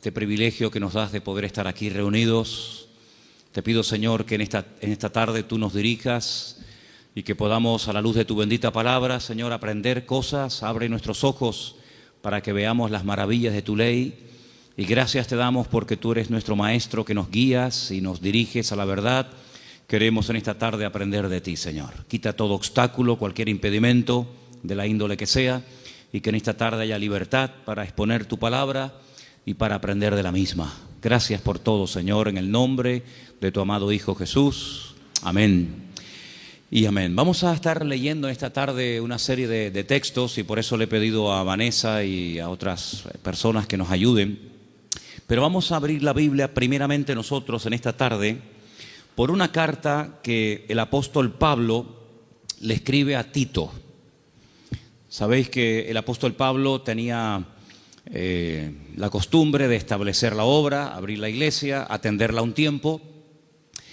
este privilegio que nos das de poder estar aquí reunidos. Te pido, Señor, que en esta tarde tú nos dirijas y que podamos, a la luz de tu bendita palabra, Señor, aprender cosas. Abre nuestros ojos para que veamos las maravillas de tu ley. Y gracias te damos porque tú eres nuestro Maestro, que nos guías y nos diriges a la verdad. Queremos en esta tarde aprender de ti, Señor. Quita todo obstáculo, cualquier impedimento, de la índole que sea, y que en esta tarde haya libertad para exponer tu palabra y para aprender de la misma. Gracias por todo, Señor, en el nombre de tu amado Hijo Jesús. Amén y amén. Vamos a estar leyendo en esta tarde una serie de textos, y por eso le he pedido a Vanessa y a otras personas que nos ayuden. Pero vamos a abrir la Biblia primeramente nosotros en esta tarde por una carta que el apóstol Pablo le escribe a Tito. Sabéis que el apóstol Pablo tenía la costumbre de establecer la obra, abrir la iglesia, atenderla un tiempo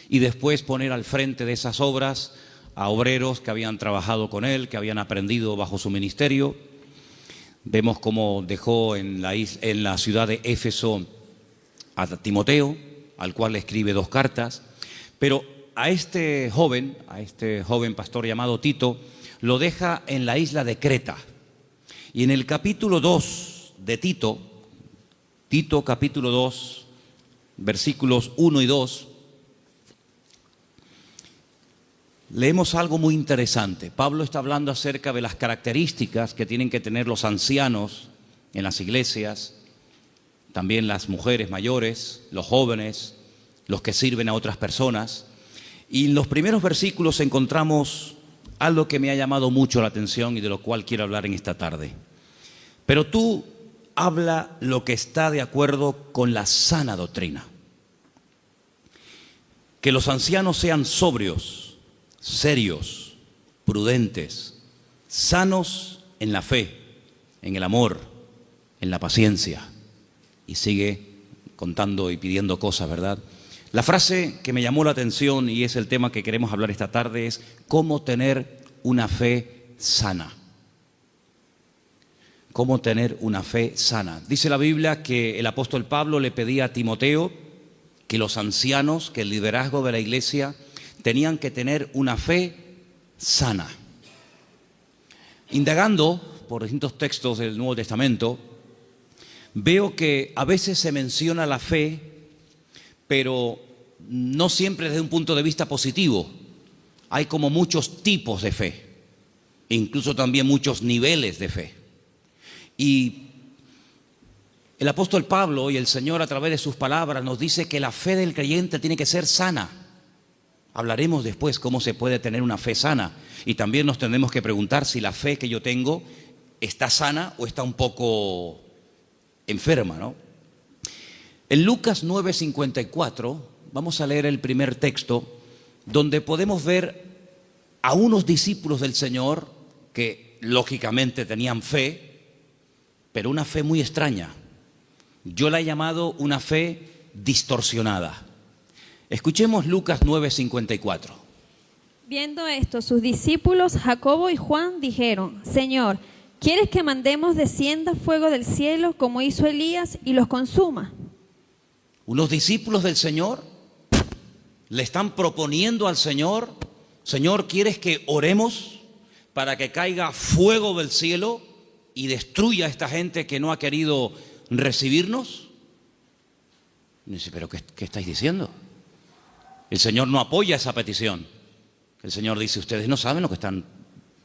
y después poner al frente de esas obras a obreros que habían trabajado con él, que habían aprendido bajo su ministerio. Vemos cómo dejó en la ciudad de Éfeso a Timoteo, al cual le escribe 2 cartas, pero a este joven pastor llamado Tito, lo deja en la isla de Creta. Y en el capítulo 2 de Tito capítulo 2, versículos 1 y 2, leemos algo muy interesante. Pablo está hablando acerca de las características que tienen que tener los ancianos en las iglesias, también las mujeres mayores, los jóvenes, los que sirven a otras personas. Y en los primeros versículos encontramos algo que me ha llamado mucho la atención y de lo cual quiero hablar en esta tarde. Pero tú habla lo que está de acuerdo con la sana doctrina. Que los ancianos sean sobrios, serios, prudentes, sanos en la fe, en el amor, en la paciencia. Y sigue contando y pidiendo cosas, ¿verdad? La frase que me llamó la atención, y es el tema que queremos hablar esta tarde, es cómo tener una fe sana. Cómo tener una fe sana. Dice la Biblia que el apóstol Pablo le pedía a Timoteo que los ancianos, que el liderazgo de la iglesia, tenían que tener una fe sana. Indagando por distintos textos del Nuevo Testamento, veo que a veces se menciona la fe, pero no siempre desde un punto de vista positivo. Hay como muchos tipos de fe, incluso también muchos niveles de fe. Y el apóstol Pablo y el Señor, a través de sus palabras, nos dice que la fe del creyente tiene que ser sana. Hablaremos después cómo se puede tener una fe sana, y también nos tendremos que preguntar si la fe que yo tengo está sana o está un poco enferma, ¿no? En Lucas 9:54 vamos a leer el primer texto, donde podemos ver a unos discípulos del Señor que lógicamente tenían fe, pero una fe muy extraña. Yo la he llamado una fe distorsionada. Escuchemos Lucas 9:54. Viendo esto, sus discípulos Jacobo y Juan dijeron: Señor, ¿quieres que mandemos descienda fuego del cielo como hizo Elías y los consuma? Unos discípulos del Señor le están proponiendo al Señor: Señor, ¿quieres que oremos para que caiga fuego del cielo y destruya a esta gente que no ha querido recibirnos? Y dice, ¿pero qué estáis diciendo? El Señor no apoya esa petición. El Señor dice, ustedes no saben lo que están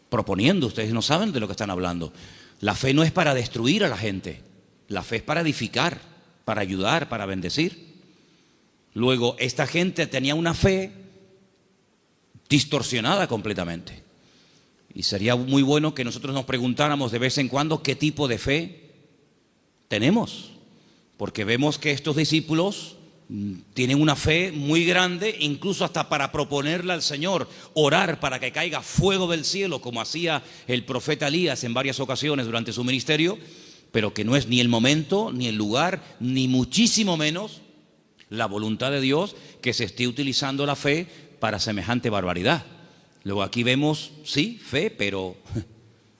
proponiendo, ustedes no saben de lo que están hablando. La fe no es para destruir a la gente, la fe es para edificar, para ayudar, para bendecir. Luego, esta gente tenía una fe distorsionada completamente. Y sería muy bueno que nosotros nos preguntáramos de vez en cuando qué tipo de fe tenemos. Porque vemos que estos discípulos tienen una fe muy grande, incluso hasta para proponerle al Señor, orar para que caiga fuego del cielo, como hacía el profeta Elías en varias ocasiones durante su ministerio, pero que no es ni el momento, ni el lugar, ni muchísimo menos la voluntad de Dios que se esté utilizando la fe para semejante barbaridad. Luego aquí vemos, sí, fe, pero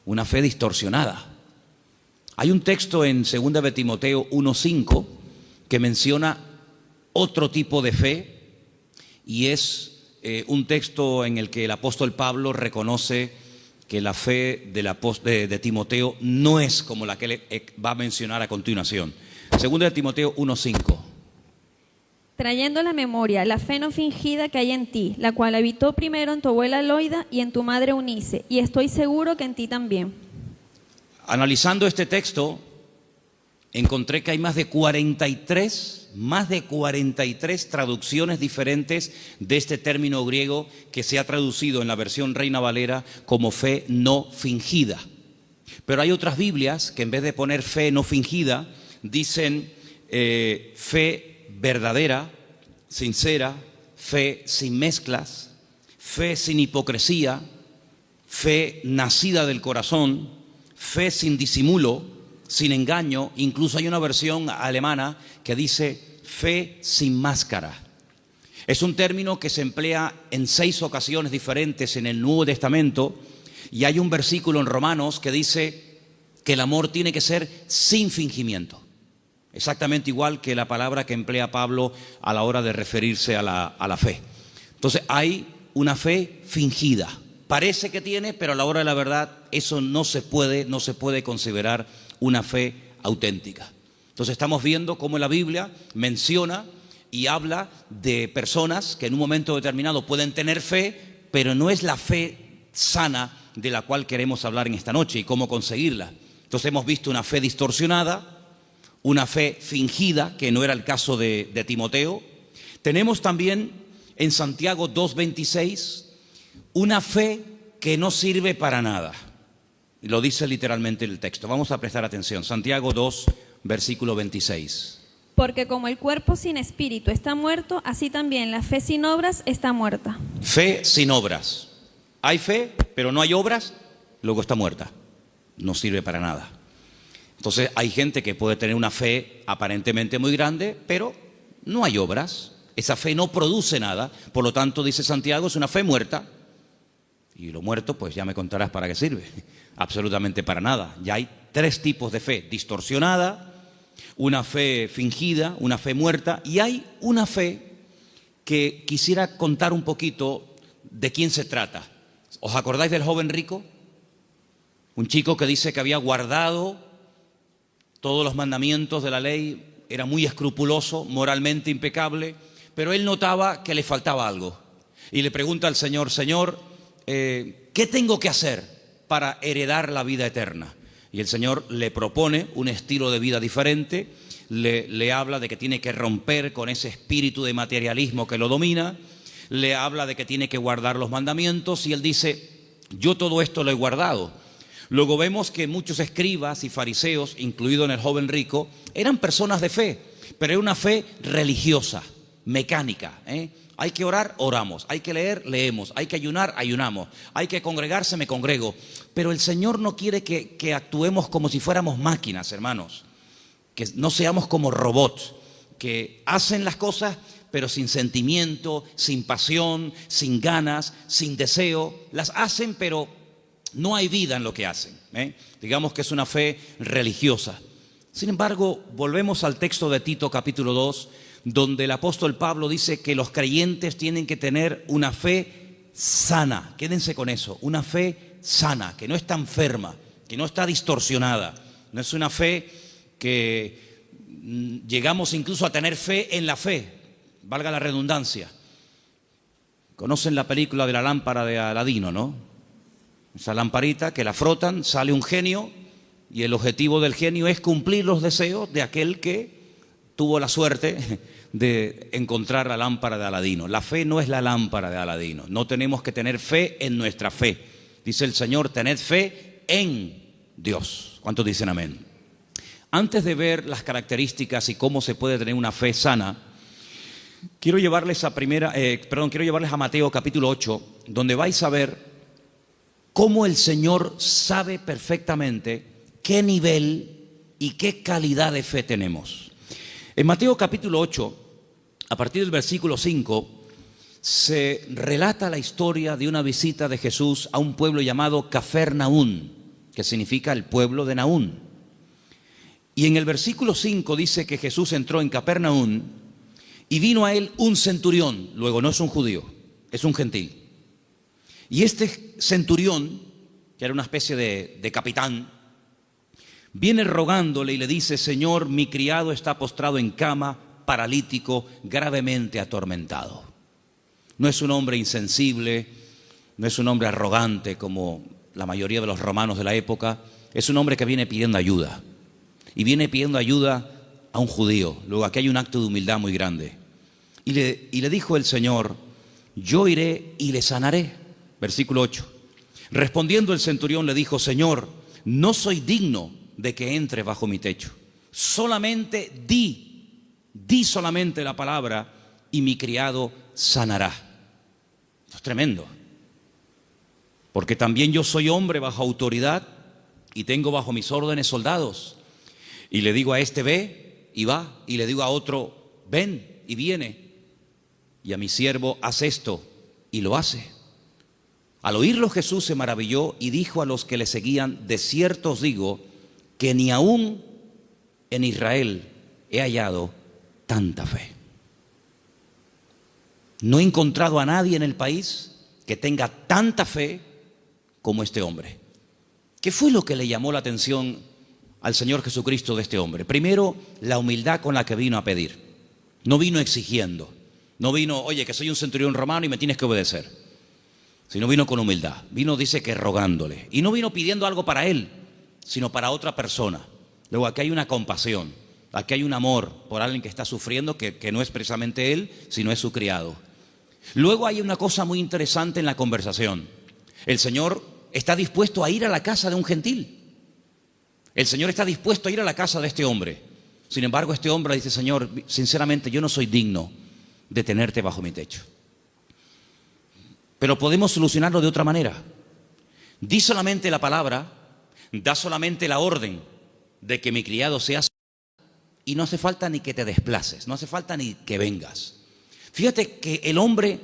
una fe distorsionada. Hay un texto en 2 de Timoteo 1:5 que menciona otro tipo de fe, y es un texto en el que el apóstol Pablo reconoce que la fe de Timoteo no es como la que él va a mencionar a continuación. Segunda de Timoteo 1:5. Trayendo a la memoria la fe no fingida que hay en ti, la cual habitó primero en tu abuela Loida y en tu madre Eunice, y estoy seguro que en ti también. Analizando este texto, encontré que hay más de 43 traducciones diferentes de este término griego que se ha traducido en la versión Reina Valera como fe no fingida. Pero hay otras Biblias que en vez de poner fe no fingida, dicen fe verdadera, sincera, fe sin mezclas, fe sin hipocresía, fe nacida del corazón, fe sin disimulo, sin engaño. Incluso hay una versión alemana que dice fe sin máscara. Es un término que se emplea en 6 ocasiones diferentes en el Nuevo Testamento, y hay un versículo en Romanos que dice que el amor tiene que ser sin fingimiento. Exactamente igual que la palabra que emplea Pablo a la hora de referirse a la fe. Entonces hay una fe fingida. Parece que tiene, pero a la hora de la verdad eso no se puede considerar una fe auténtica. Entonces estamos viendo cómo la Biblia menciona y habla de personas que en un momento determinado pueden tener fe, pero no es la fe sana de la cual queremos hablar en esta noche y cómo conseguirla. Entonces hemos visto una fe distorsionada, una fe fingida, que no era el caso de Timoteo. Tenemos también en Santiago 2:26 una fe que no sirve para nada. Lo dice literalmente el texto. Vamos a prestar atención. Santiago 2, versículo 26. Porque como el cuerpo sin espíritu está muerto, así también la fe sin obras está muerta. Fe sin obras. Hay fe, pero no hay obras, luego está muerta. No sirve para nada. Entonces hay gente que puede tener una fe aparentemente muy grande, pero no hay obras. Esa fe no produce nada. Por lo tanto, dice Santiago, es una fe muerta. Y lo muerto, pues ya me contarás para qué sirve. Absolutamente para nada. Ya hay 3 tipos de fe: distorsionada, una fe fingida, una fe muerta, y hay una fe que quisiera contar un poquito de quién se trata. ¿Os acordáis del joven rico? Un chico que dice que había guardado todos los mandamientos de la ley, era muy escrupuloso, moralmente impecable, pero él notaba que le faltaba algo. Y le pregunta al Señor: Señor, ¿qué tengo que hacer para heredar la vida eterna? Y el Señor le propone un estilo de vida diferente, le habla de que tiene que romper con ese espíritu de materialismo que lo domina, le habla de que tiene que guardar los mandamientos, y él dice: yo todo esto lo he guardado. Luego vemos que muchos escribas y fariseos, incluido en el joven rico, eran personas de fe, pero era una fe religiosa, mecánica. Hay que orar, oramos. Hay que leer, leemos. Hay que ayunar, ayunamos. Hay que congregarse, me congrego. Pero el Señor no quiere que actuemos como si fuéramos máquinas, hermanos. Que no seamos como robots, que hacen las cosas pero sin sentimiento, sin pasión, sin ganas, sin deseo. Las hacen, pero no hay vida en lo que hacen. Digamos que es una fe religiosa. Sin embargo, volvemos al texto de Tito capítulo 2, donde el apóstol Pablo dice que los creyentes tienen que tener una fe sana. Quédense con eso, una fe sana, que no está enferma, que no está distorsionada. No es una fe que llegamos incluso a tener fe en la fe, valga la redundancia. Conocen la película de la lámpara de Aladino, ¿no? Esa lamparita que la frotan, sale un genio, y el objetivo del genio es cumplir los deseos de aquel que tuvo la suerte de encontrar la lámpara de Aladino. La fe no es la lámpara de Aladino. No tenemos que tener fe en nuestra fe. Dice el Señor: tened fe en Dios. ¿Cuántos dicen amén? Antes de ver las características y cómo se puede tener una fe sana, quiero llevarles a Mateo capítulo 8, donde vais a ver cómo el Señor sabe perfectamente qué nivel y qué calidad de fe tenemos. En Mateo capítulo 8, a partir del versículo 5, se relata la historia de una visita de Jesús a un pueblo llamado Cafarnaún, que significa el pueblo de Naún. Y en el versículo 5 dice que Jesús entró en Capernaum y vino a él un centurión. Luego no es un judío, es un gentil. Y este centurión, que era una especie de capitán, viene rogándole y le dice: Señor, mi criado está postrado en cama, paralítico, gravemente atormentado. No es un hombre insensible, no es un hombre arrogante como la mayoría de los romanos de la época. Es un hombre que viene pidiendo ayuda. Y viene pidiendo ayuda a un judío. Luego aquí hay un acto de humildad muy grande. Y le dijo el Señor: yo iré y le sanaré. Versículo 8. Respondiendo el centurión le dijo: Señor, no soy digno de que entre bajo mi techo. Solamente di solamente la palabra y mi criado sanará. Esto es tremendo. Porque también yo soy hombre bajo autoridad y tengo bajo mis órdenes soldados. Y le digo a este: ve y va. Y le digo a otro: ven y viene. Y a mi siervo: haz esto, y lo hace. Al oírlo Jesús se maravilló y dijo a los que le seguían: de cierto os digo que ni aún en Israel he hallado tanta fe. No he encontrado a nadie en el país que tenga tanta fe como este hombre. ¿Qué fue lo que le llamó la atención al Señor Jesucristo de este hombre? Primero, la humildad con la que vino a pedir. No vino exigiendo. No vino: oye, que soy un centurión romano y me tienes que obedecer. Sino vino con humildad. Vino, dice, que rogándole. Y no vino pidiendo algo para él, sino para otra persona. Luego aquí hay una compasión. Aquí hay un amor por alguien que está sufriendo, que no es precisamente él, sino es su criado. Luego hay una cosa muy interesante en la conversación. El Señor está dispuesto a ir a la casa de un gentil. El Señor está dispuesto a ir a la casa de este hombre. Sin embargo, este hombre dice: Señor, sinceramente yo no soy digno de tenerte bajo mi techo. Pero podemos solucionarlo de otra manera. Di solamente la palabra, da solamente la orden de que mi criado sea sanado, y no hace falta ni que te desplaces, no hace falta ni que vengas. Fíjate que el hombre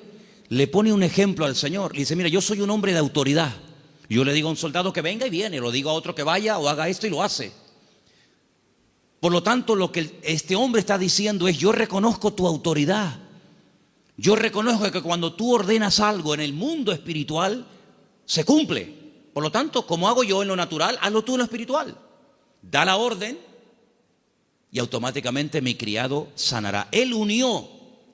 le pone un ejemplo al Señor. Le dice: mira, yo soy un hombre de autoridad. Yo le digo a un soldado que venga y viene, lo digo a otro que vaya o haga esto y lo hace. Por lo tanto, lo que este hombre está diciendo es: yo reconozco tu autoridad. Yo reconozco que cuando tú ordenas algo en el mundo espiritual, se cumple. Por lo tanto, como hago yo en lo natural, hazlo tú en lo espiritual. Da la orden y automáticamente mi criado sanará. Él unió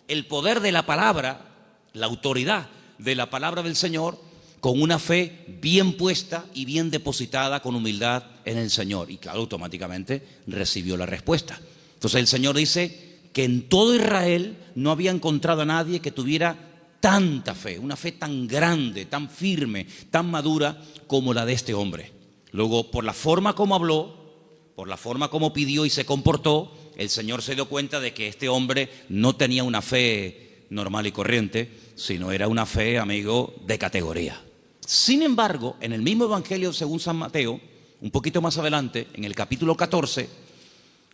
el poder de la palabra, la autoridad de la palabra del Señor, con una fe bien puesta y bien depositada con humildad en el Señor. Y claro, automáticamente recibió la respuesta. Entonces el Señor dice que en todo Israel no había encontrado a nadie que tuviera tanta fe, una fe tan grande, tan firme, tan madura como la de este hombre. Luego, por la forma como habló, por la forma como pidió y se comportó, el Señor se dio cuenta de que este hombre no tenía una fe normal y corriente, sino era una fe, amigo, de categoría. Sin embargo, en el mismo Evangelio según San Mateo, un poquito más adelante, en el capítulo 14,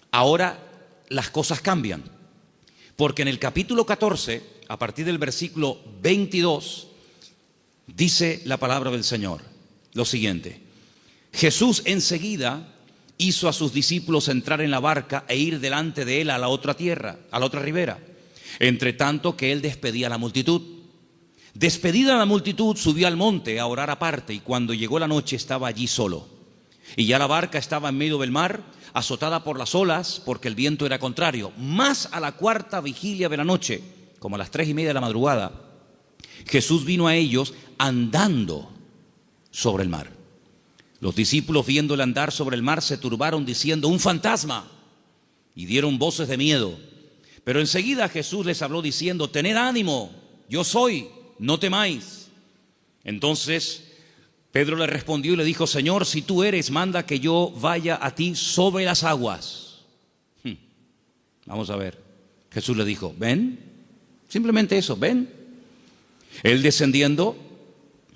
ahora las cosas cambian. Porque en el capítulo 14, a partir del versículo 22, dice la palabra del Señor lo siguiente: Jesús enseguida hizo a sus discípulos entrar en la barca e ir delante de él a la otra tierra, a la otra ribera, entre tanto que él despedía a la multitud. Despedida la multitud, subió al monte a orar aparte, y cuando llegó la noche estaba allí solo. Y ya la barca estaba en medio del mar, azotada por las olas, porque el viento era contrario. Más a la cuarta vigilia de la noche, como a las 3:30 de la madrugada, Jesús vino a ellos andando sobre el mar. Los discípulos, viéndole andar sobre el mar, se turbaron diciendo: un fantasma, y dieron voces de miedo. Pero enseguida Jesús les habló diciendo: tened ánimo, yo soy, no temáis. Entonces Pedro le respondió y le dijo: Señor, si tú eres, manda que yo vaya a ti sobre las aguas. Vamos a ver. Jesús le dijo: ven. Simplemente eso, ven. Él, descendiendo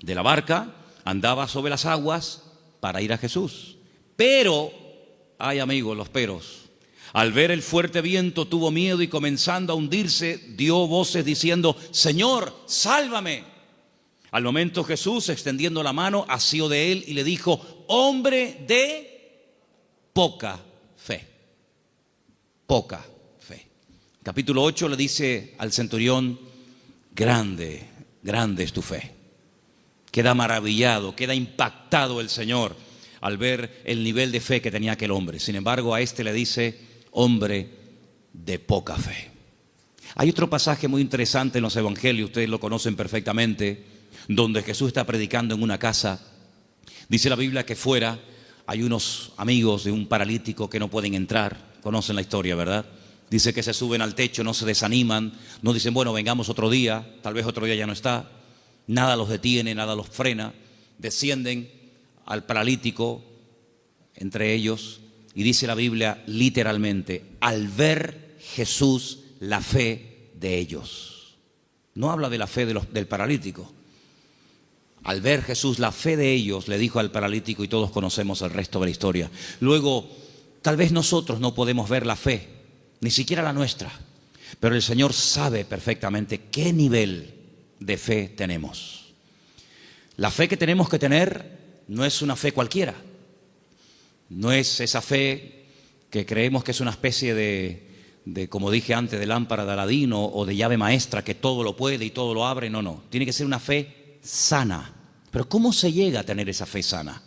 de la barca, andaba sobre las aguas para ir a Jesús. Pero, ay amigos, los peros. Al ver el fuerte viento tuvo miedo y, comenzando a hundirse, dio voces diciendo: Señor, sálvame. Al momento Jesús, extendiendo la mano, asió de él y le dijo: hombre de poca fe. poca fe. Capítulo 8 le dice al centurión, grande, grande es tu fe. Queda maravillado, queda impactado el Señor al ver el nivel de fe que tenía aquel hombre. Sin embargo, a este le dice, hombre de poca fe. Hay otro pasaje muy interesante en los evangelios, ustedes lo conocen perfectamente, donde Jesús está predicando en una casa. Dice la Biblia que fuera hay unos amigos de un paralítico que no pueden entrar. Conocen la historia, ¿verdad? Dice que se suben al techo, no se desaniman, no dicen, bueno, vengamos otro día, tal vez otro día ya no está. Nada los detiene, nada los frena. Descienden al paralítico entre ellos y dice la Biblia literalmente, al ver Jesús la fe de ellos. No habla de la fe del paralítico. Al ver Jesús la fe de ellos, le dijo al paralítico, y todos conocemos el resto de la historia. Luego, tal vez nosotros no podemos ver la fe, ni siquiera la nuestra, pero el Señor sabe perfectamente qué nivel de fe tenemos. La fe que tenemos que tener no es una fe cualquiera. No es esa fe que creemos que es una especie de, como dije antes, de lámpara de Aladín o de llave maestra que todo lo puede y todo lo abre. No, no. Tiene que ser una fe sana. Pero ¿cómo se llega a tener esa fe sana?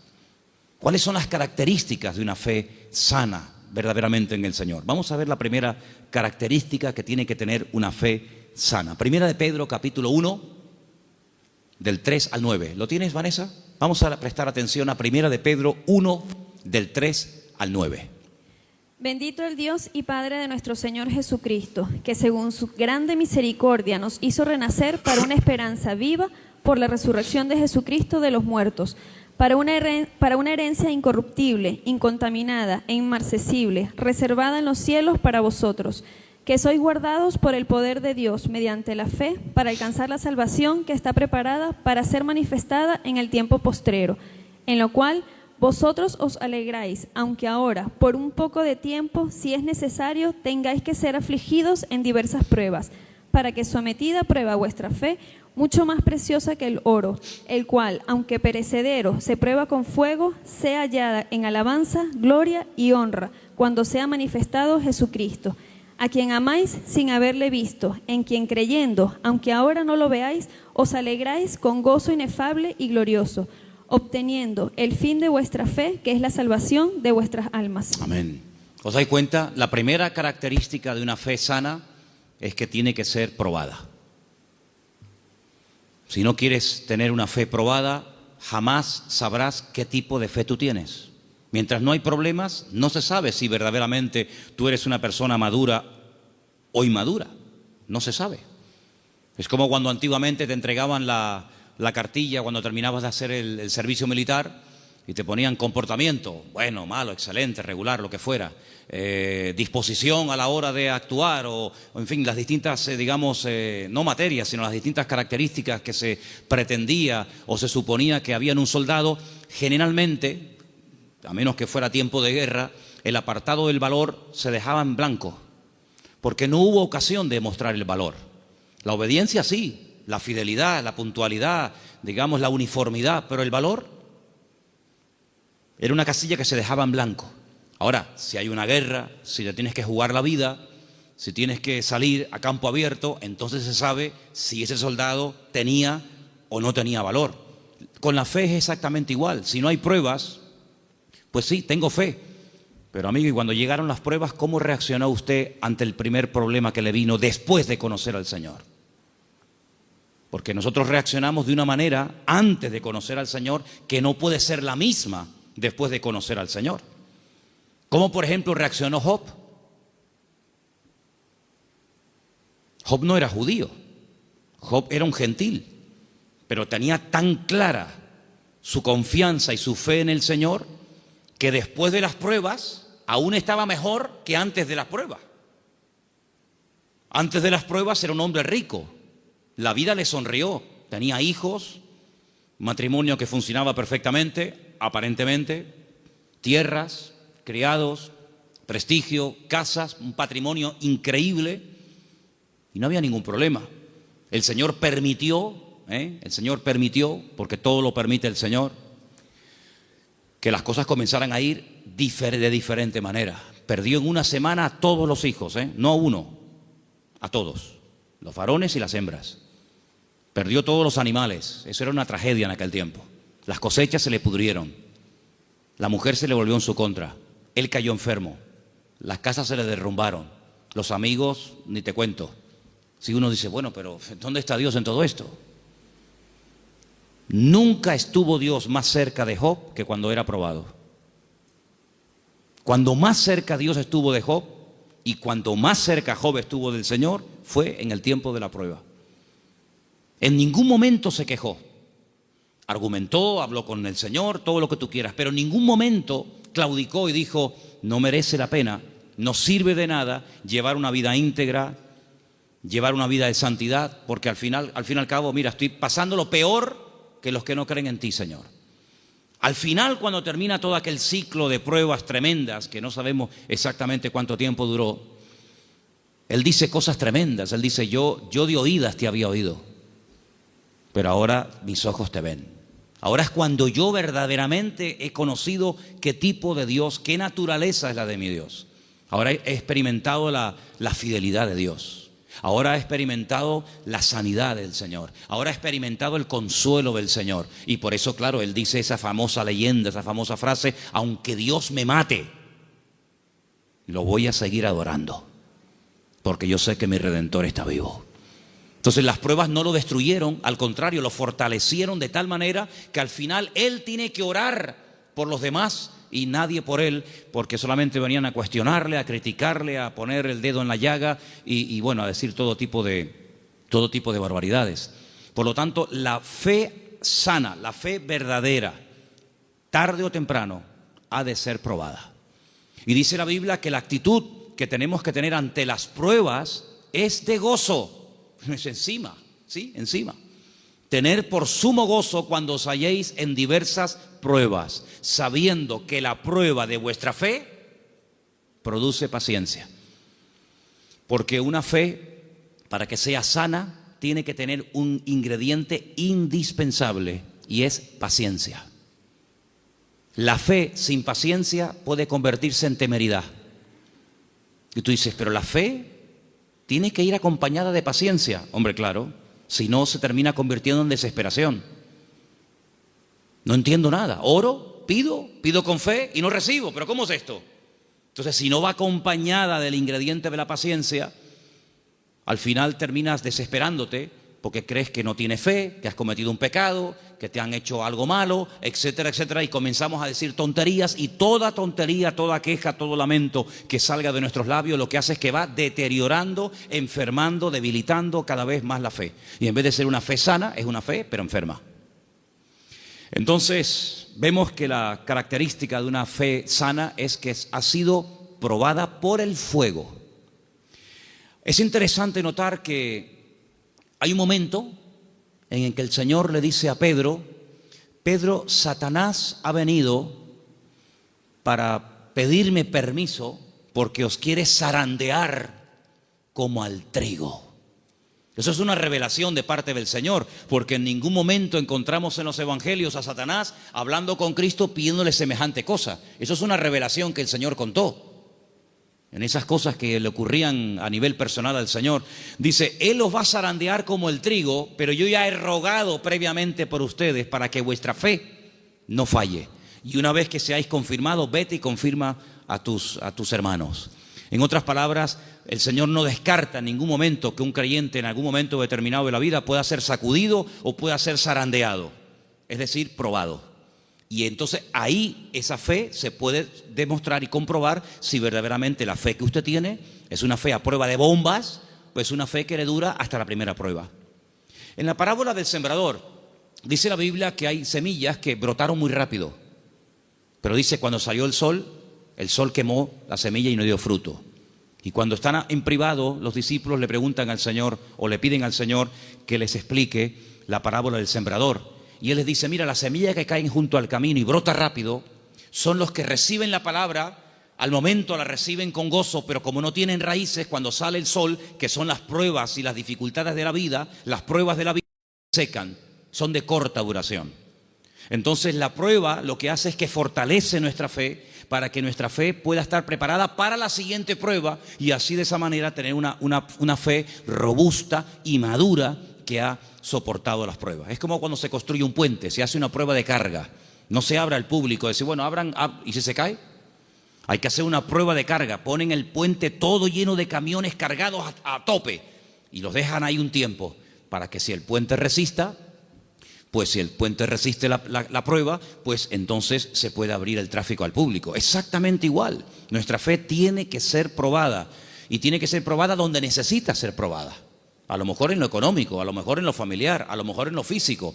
¿Cuáles son las características de una fe sana verdaderamente en el Señor? Vamos a ver la primera característica que tiene que tener una fe sana. Primera de Pedro, capítulo 1, del 3 al 9. ¿Lo tienes, Vanessa? Vamos a prestar atención a Primera de Pedro 1, del 3 al 9. Bendito el Dios y Padre de nuestro Señor Jesucristo, que según su grande misericordia nos hizo renacer para una esperanza viva por la resurrección de Jesucristo de los muertos, para una herencia incorruptible, incontaminada e inmarcesible, reservada en los cielos para vosotros, que sois guardados por el poder de Dios mediante la fe para alcanzar la salvación que está preparada para ser manifestada en el tiempo postrero, en lo cual vosotros os alegráis, aunque ahora, por un poco de tiempo, si es necesario, tengáis que ser afligidos en diversas pruebas, para que sometida a prueba vuestra fe, mucho más preciosa que el oro, el cual, aunque perecedero, se prueba con fuego, sea hallada en alabanza, gloria y honra, cuando sea manifestado Jesucristo, a quien amáis sin haberle visto, en quien creyendo, aunque ahora no lo veáis, os alegráis con gozo inefable y glorioso, obteniendo el fin de vuestra fe, que es la salvación de vuestras almas. Amén. ¿Os dais cuenta? La primera característica de una fe sana es que tiene que ser probada. Si no quieres tener una fe probada, jamás sabrás qué tipo de fe tú tienes. Mientras no hay problemas, no se sabe si verdaderamente tú eres una persona madura o inmadura. No se sabe. Es como cuando antiguamente te entregaban la cartilla cuando terminabas de hacer el servicio militar y te ponían comportamiento, bueno, malo, excelente, regular, lo que fuera, disposición a la hora de actuar o en fin, las distintas, digamos, no materias, sino las distintas características que se pretendía o se suponía que había en un soldado. Generalmente, a menos que fuera tiempo de guerra, el apartado del valor se dejaba en blanco, porque no hubo ocasión de mostrar el valor. La obediencia sí, la fidelidad, la puntualidad, digamos la uniformidad, pero el valor era una casilla que se dejaba en blanco. Ahora, si hay una guerra, si te tienes que jugar la vida, si tienes que salir a campo abierto, entonces se sabe si ese soldado tenía o no tenía valor. Con la fe es exactamente igual. Si no hay pruebas, pues sí, tengo fe. Pero amigo, y cuando llegaron las pruebas, ¿cómo reaccionó usted ante el primer problema que le vino después de conocer al Señor? Porque nosotros reaccionamos de una manera antes de conocer al Señor que no puede ser la misma después de conocer al Señor. ¿Cómo, por ejemplo, reaccionó Job? Job no era judío, Job era un gentil, pero tenía tan clara su confianza y su fe en el Señor que después de las pruebas aún estaba mejor que antes de las pruebas. Antes de las pruebas era un hombre rico, la vida le sonrió, tenía hijos, matrimonio que funcionaba perfectamente, aparentemente, tierras, criados, prestigio, casas, un patrimonio increíble y no había ningún problema. El Señor permitió, porque todo lo permite el Señor, que las cosas comenzaran a ir de diferente manera. perdió en una semana a todos los hijos, no a uno, a todos, los varones y las hembras. Perdió todos los animales, eso era una tragedia en aquel tiempo. Las cosechas se le pudrieron, la mujer se le volvió en su contra, él cayó enfermo, las casas se le derrumbaron, los amigos, ni te cuento. Si uno dice, bueno, pero ¿dónde está Dios en todo esto? Nunca estuvo Dios más cerca de Job que cuando era probado. Cuando más cerca Dios estuvo de Job y cuanto más cerca Job estuvo del Señor fue en el tiempo de la prueba. En ningún momento se quejó. Argumentó, habló con el Señor, todo lo que tú quieras, pero en ningún momento claudicó y dijo, no merece la pena, no sirve de nada llevar una vida íntegra, llevar una vida de santidad, porque al fin y al cabo, mira, estoy pasando lo peor que los que no creen en ti, Señor. Al final, cuando termina todo aquel ciclo de pruebas tremendas, que no sabemos exactamente cuánto tiempo duró, él dice cosas tremendas. Él dice, yo de oídas te había oído, pero ahora mis ojos te ven. Ahora es cuando yo verdaderamente he conocido qué tipo de Dios, qué naturaleza es la de mi Dios. Ahora he experimentado la fidelidad de Dios. Ahora he experimentado la sanidad del Señor. Ahora he experimentado el consuelo del Señor. Y por eso, claro, él dice esa famosa leyenda, esa famosa frase, aunque Dios me mate, lo voy a seguir adorando, porque yo sé que mi Redentor está vivo. Entonces las pruebas no lo destruyeron, al contrario, lo fortalecieron de tal manera que al final él tiene que orar por los demás y nadie por él, porque solamente venían a cuestionarle, a criticarle, a poner el dedo en la llaga y bueno, a decir todo tipo de barbaridades. Por lo tanto, la fe sana, la fe verdadera, tarde o temprano, ha de ser probada. Y dice la Biblia que la actitud que tenemos que tener ante las pruebas es de gozo. Es encima, ¿sí? Encima. Tener por sumo gozo cuando os halléis en diversas pruebas, sabiendo que la prueba de vuestra fe produce paciencia. Porque una fe, para que sea sana, tiene que tener un ingrediente indispensable y es paciencia. La fe sin paciencia puede convertirse en temeridad. Y tú dices, pero la fe tiene que ir acompañada de paciencia. Hombre, claro, si no se termina convirtiendo en desesperación. No entiendo nada. Oro, pido con fe y no recibo. ¿Pero cómo es esto? Entonces, si no va acompañada del ingrediente de la paciencia, al final terminas desesperándote porque crees que no tienes fe, que has cometido un pecado, que te han hecho algo malo, etcétera, etcétera, y comenzamos a decir tonterías, y toda tontería, toda queja, todo lamento que salga de nuestros labios lo que hace es que va deteriorando, enfermando, debilitando cada vez más la fe. Y en vez de ser una fe sana, es una fe pero enferma. Entonces vemos que la característica de una fe sana es que ha sido probada por el fuego. Es interesante notar que hay un momento en el que el Señor le dice a Pedro, Pedro, Satanás ha venido para pedirme permiso porque os quiere zarandear como al trigo. Eso es una revelación de parte del Señor, porque en ningún momento encontramos en los evangelios a Satanás hablando con Cristo pidiéndole semejante cosa. Eso es una revelación que el Señor contó. En esas cosas que le ocurrían a nivel personal al Señor, dice, Él os va a zarandear como el trigo, pero yo ya he rogado previamente por ustedes para que vuestra fe no falle. Y una vez que seáis confirmados, vete y confirma a tus hermanos. En otras palabras, el Señor no descarta en ningún momento que un creyente en algún momento determinado de la vida pueda ser sacudido o pueda ser zarandeado, es decir, probado. Y entonces ahí esa fe se puede demostrar y comprobar si verdaderamente la fe que usted tiene es una fe a prueba de bombas o es una fe que le dura hasta la primera prueba. En la parábola del sembrador dice la Biblia que hay semillas que brotaron muy rápido, pero dice cuando salió el sol quemó la semilla y no dio fruto. Y cuando están en privado, los discípulos le preguntan al Señor o le piden al Señor que les explique la parábola del sembrador. Y Él les dice, mira, las semillas que caen junto al camino y brota rápido son los que reciben la palabra, al momento la reciben con gozo, pero como no tienen raíces, cuando sale el sol, que son las pruebas y las dificultades de la vida, las pruebas de la vida secan, son de corta duración. Entonces la prueba lo que hace es que fortalece nuestra fe, para que nuestra fe pueda estar preparada para la siguiente prueba y así de esa manera tener una fe robusta y madura que ha soportado las pruebas. Es como cuando se construye un puente, se hace una prueba de carga, no se abre al público, decir, bueno, abran, ¿y si se cae? Hay que hacer una prueba de carga, ponen el puente todo lleno de camiones cargados a tope y los dejan ahí un tiempo para que si el puente resista, pues si el puente resiste la prueba, pues entonces se puede abrir el tráfico al público. Exactamente igual, nuestra fe tiene que ser probada y tiene que ser probada donde necesita ser probada. A lo mejor en lo económico, a lo mejor en lo familiar, a lo mejor en lo físico,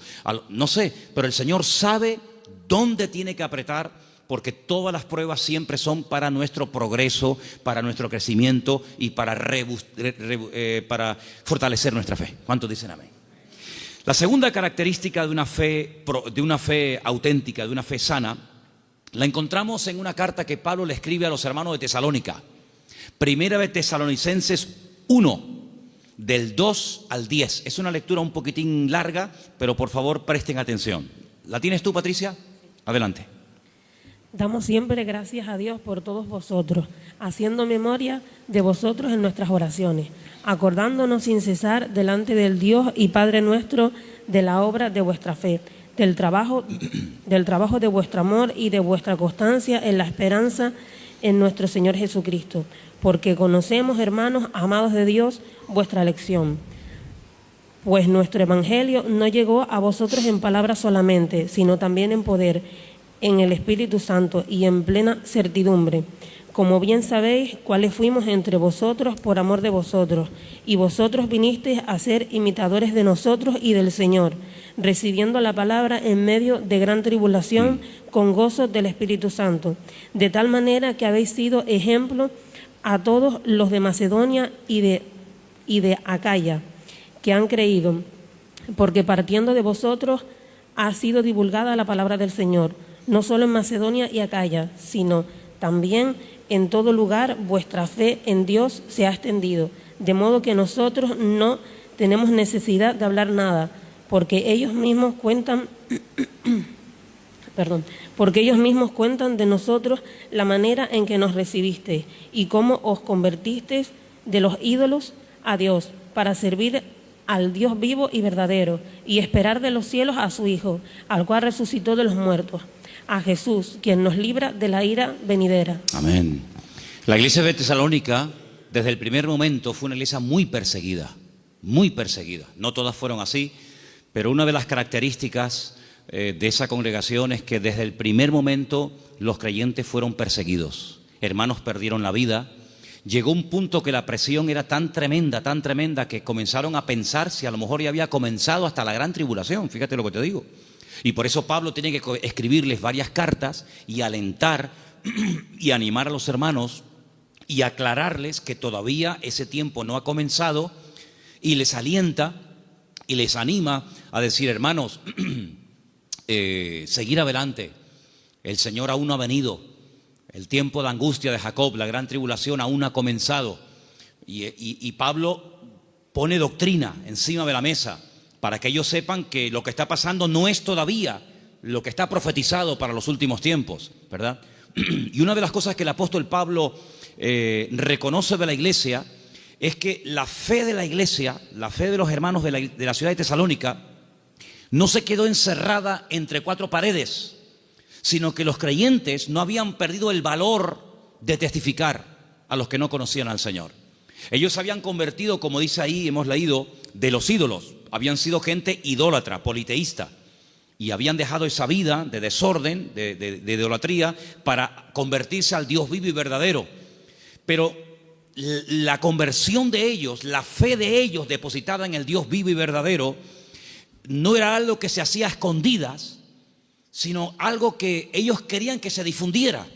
no sé, pero el Señor sabe dónde tiene que apretar, porque todas las pruebas siempre son para nuestro progreso, para nuestro crecimiento y para fortalecer nuestra fe. ¿Cuántos dicen amén? La segunda característica de una fe auténtica, de una fe sana, la encontramos en una carta que Pablo le escribe a los hermanos de Tesalónica. Primera de Tesalonicenses 1. Del 2 al 10. Es una lectura un poquitín larga, pero por favor presten atención. ¿La tienes tú, Patricia? Adelante. Damos siempre gracias a Dios por todos vosotros, haciendo memoria de vosotros en nuestras oraciones, acordándonos sin cesar delante del Dios y Padre nuestro de la obra de vuestra fe, del trabajo de vuestro amor y de vuestra constancia en la esperanza en nuestro Señor Jesucristo, porque conocemos, hermanos amados de Dios, vuestra elección. Pues nuestro evangelio no llegó a vosotros en palabras solamente, sino también en poder, en el Espíritu Santo y en plena certidumbre. Como bien sabéis, cuáles fuimos entre vosotros por amor de vosotros, y vosotros vinisteis a ser imitadores de nosotros y del Señor, recibiendo la palabra en medio de gran tribulación con gozo del Espíritu Santo, de tal manera que habéis sido ejemplo a todos los de Macedonia y de Acaya, que han creído, porque partiendo de vosotros ha sido divulgada la palabra del Señor, no solo en Macedonia y Acaya, sino también en todo lugar vuestra fe en Dios se ha extendido, de modo que nosotros no tenemos necesidad de hablar nada, porque ellos mismos cuentan de nosotros la manera en que nos recibisteis y cómo os convertisteis de los ídolos a Dios, para servir al Dios vivo y verdadero, y esperar de los cielos a su Hijo, al cual resucitó de los muertos, a Jesús, quien nos libra de la ira venidera. Amén. La iglesia de Tesalónica, desde el primer momento, fue una iglesia muy perseguida, muy perseguida. No todas fueron así, pero una de las características de esa congregación es que desde el primer momento los creyentes fueron perseguidos. Hermanos perdieron la vida. Llegó un punto que la presión era tan tremenda, que comenzaron a pensar si a lo mejor ya había comenzado hasta la gran tribulación. Fíjate lo que te digo. Y por eso Pablo tiene que escribirles varias cartas y alentar y animar a los hermanos y aclararles que todavía ese tiempo no ha comenzado, y les alienta y les anima a decir, hermanos, seguir adelante. El Señor aún no ha venido. El tiempo de angustia de Jacob, la gran tribulación, aún no ha comenzado. Y Pablo pone doctrina encima de la mesa para que ellos sepan que lo que está pasando no es todavía lo que está profetizado para los últimos tiempos, ¿verdad? Y una de las cosas que el apóstol Pablo reconoce de la iglesia es que la fe de la iglesia, la fe de los hermanos de la ciudad de Tesalónica, no se quedó encerrada entre cuatro paredes, sino que los creyentes no habían perdido el valor de testificar a los que no conocían al Señor. Ellos se habían convertido, como dice ahí, hemos leído, de los ídolos. Habían sido gente idólatra, politeísta, y habían dejado esa vida de desorden, de idolatría, para convertirse al Dios vivo y verdadero. Pero la conversión de ellos, la fe de ellos depositada en el Dios vivo y verdadero, no era algo que se hacía a escondidas, sino algo que ellos querían que se difundiera.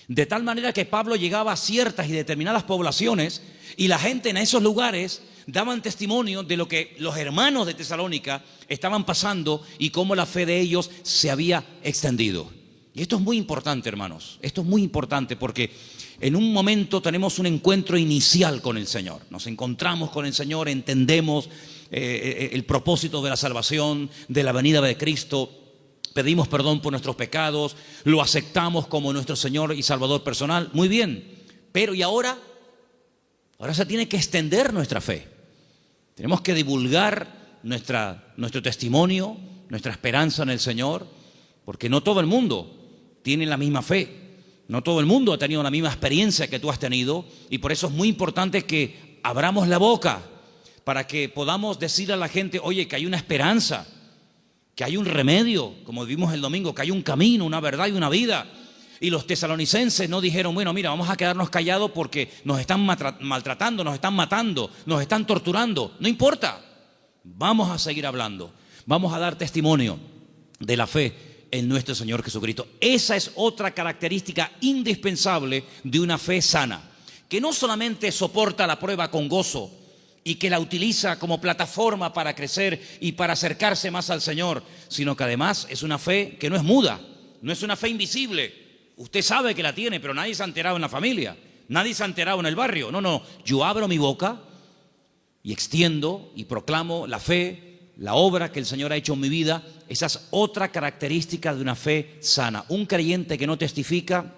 De tal manera que Pablo llegaba a ciertas y determinadas poblaciones y la gente en esos lugares daban testimonio de lo que los hermanos de Tesalónica estaban pasando y cómo la fe de ellos se había extendido. Y esto es muy importante, hermanos. Esto es muy importante porque en un momento tenemos un encuentro inicial con el Señor. Nos encontramos con el Señor, entendemos el propósito de la salvación, de la venida de Cristo. pedimos perdón por nuestros pecados, lo aceptamos como nuestro Señor y Salvador personal, muy bien. Pero ¿y ahora? Ahora se tiene que extender nuestra fe. Tenemos que divulgar nuestro testimonio, nuestra esperanza en el Señor, porque no todo el mundo tiene la misma fe, no todo el mundo ha tenido la misma experiencia que tú has tenido, y por eso es muy importante que abramos la boca para que podamos decir a la gente, oye, que hay una esperanza, que hay un remedio, como vimos el domingo, que hay un camino, una verdad y una vida. Y los tesalonicenses no dijeron, bueno, mira, vamos a quedarnos callados porque nos están maltratando, nos están matando, nos están torturando. No importa, vamos a seguir hablando, vamos a dar testimonio de la fe en nuestro Señor Jesucristo. Esa es otra característica indispensable de una fe sana, que no solamente soporta la prueba con gozo y que la utiliza como plataforma para crecer y para acercarse más al Señor, sino que además es una fe que no es muda, no es una fe invisible. Usted sabe que la tiene, pero nadie se ha enterado en la familia, nadie se ha enterado en el barrio. No, yo abro mi boca y extiendo y proclamo la fe, la obra que el Señor ha hecho en mi vida. Esa es otra característica de una fe sana. Un creyente que no testifica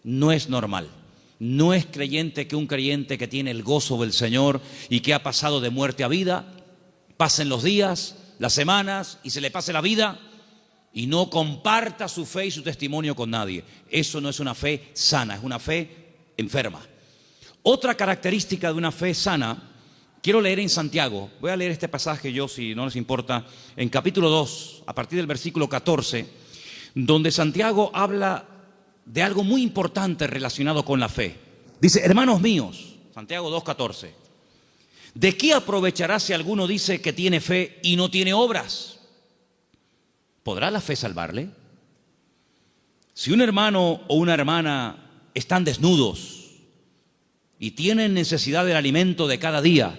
no es normal. No es creyente que un creyente que tiene el gozo del Señor y que ha pasado de muerte a vida, pasen los días, las semanas y se le pase la vida y no comparta su fe y su testimonio con nadie. Eso no es una fe sana, es una fe enferma. Otra característica de una fe sana, quiero leer en Santiago, voy a leer este pasaje yo, si no les importa, en capítulo 2, a partir del versículo 14, donde Santiago habla de algo muy importante relacionado con la fe. Dice, hermanos míos, Santiago 2:14, ¿de qué aprovechará si alguno dice que tiene fe y no tiene obras? ¿Podrá la fe salvarle? Si un hermano o una hermana están desnudos y tienen necesidad del alimento de cada día,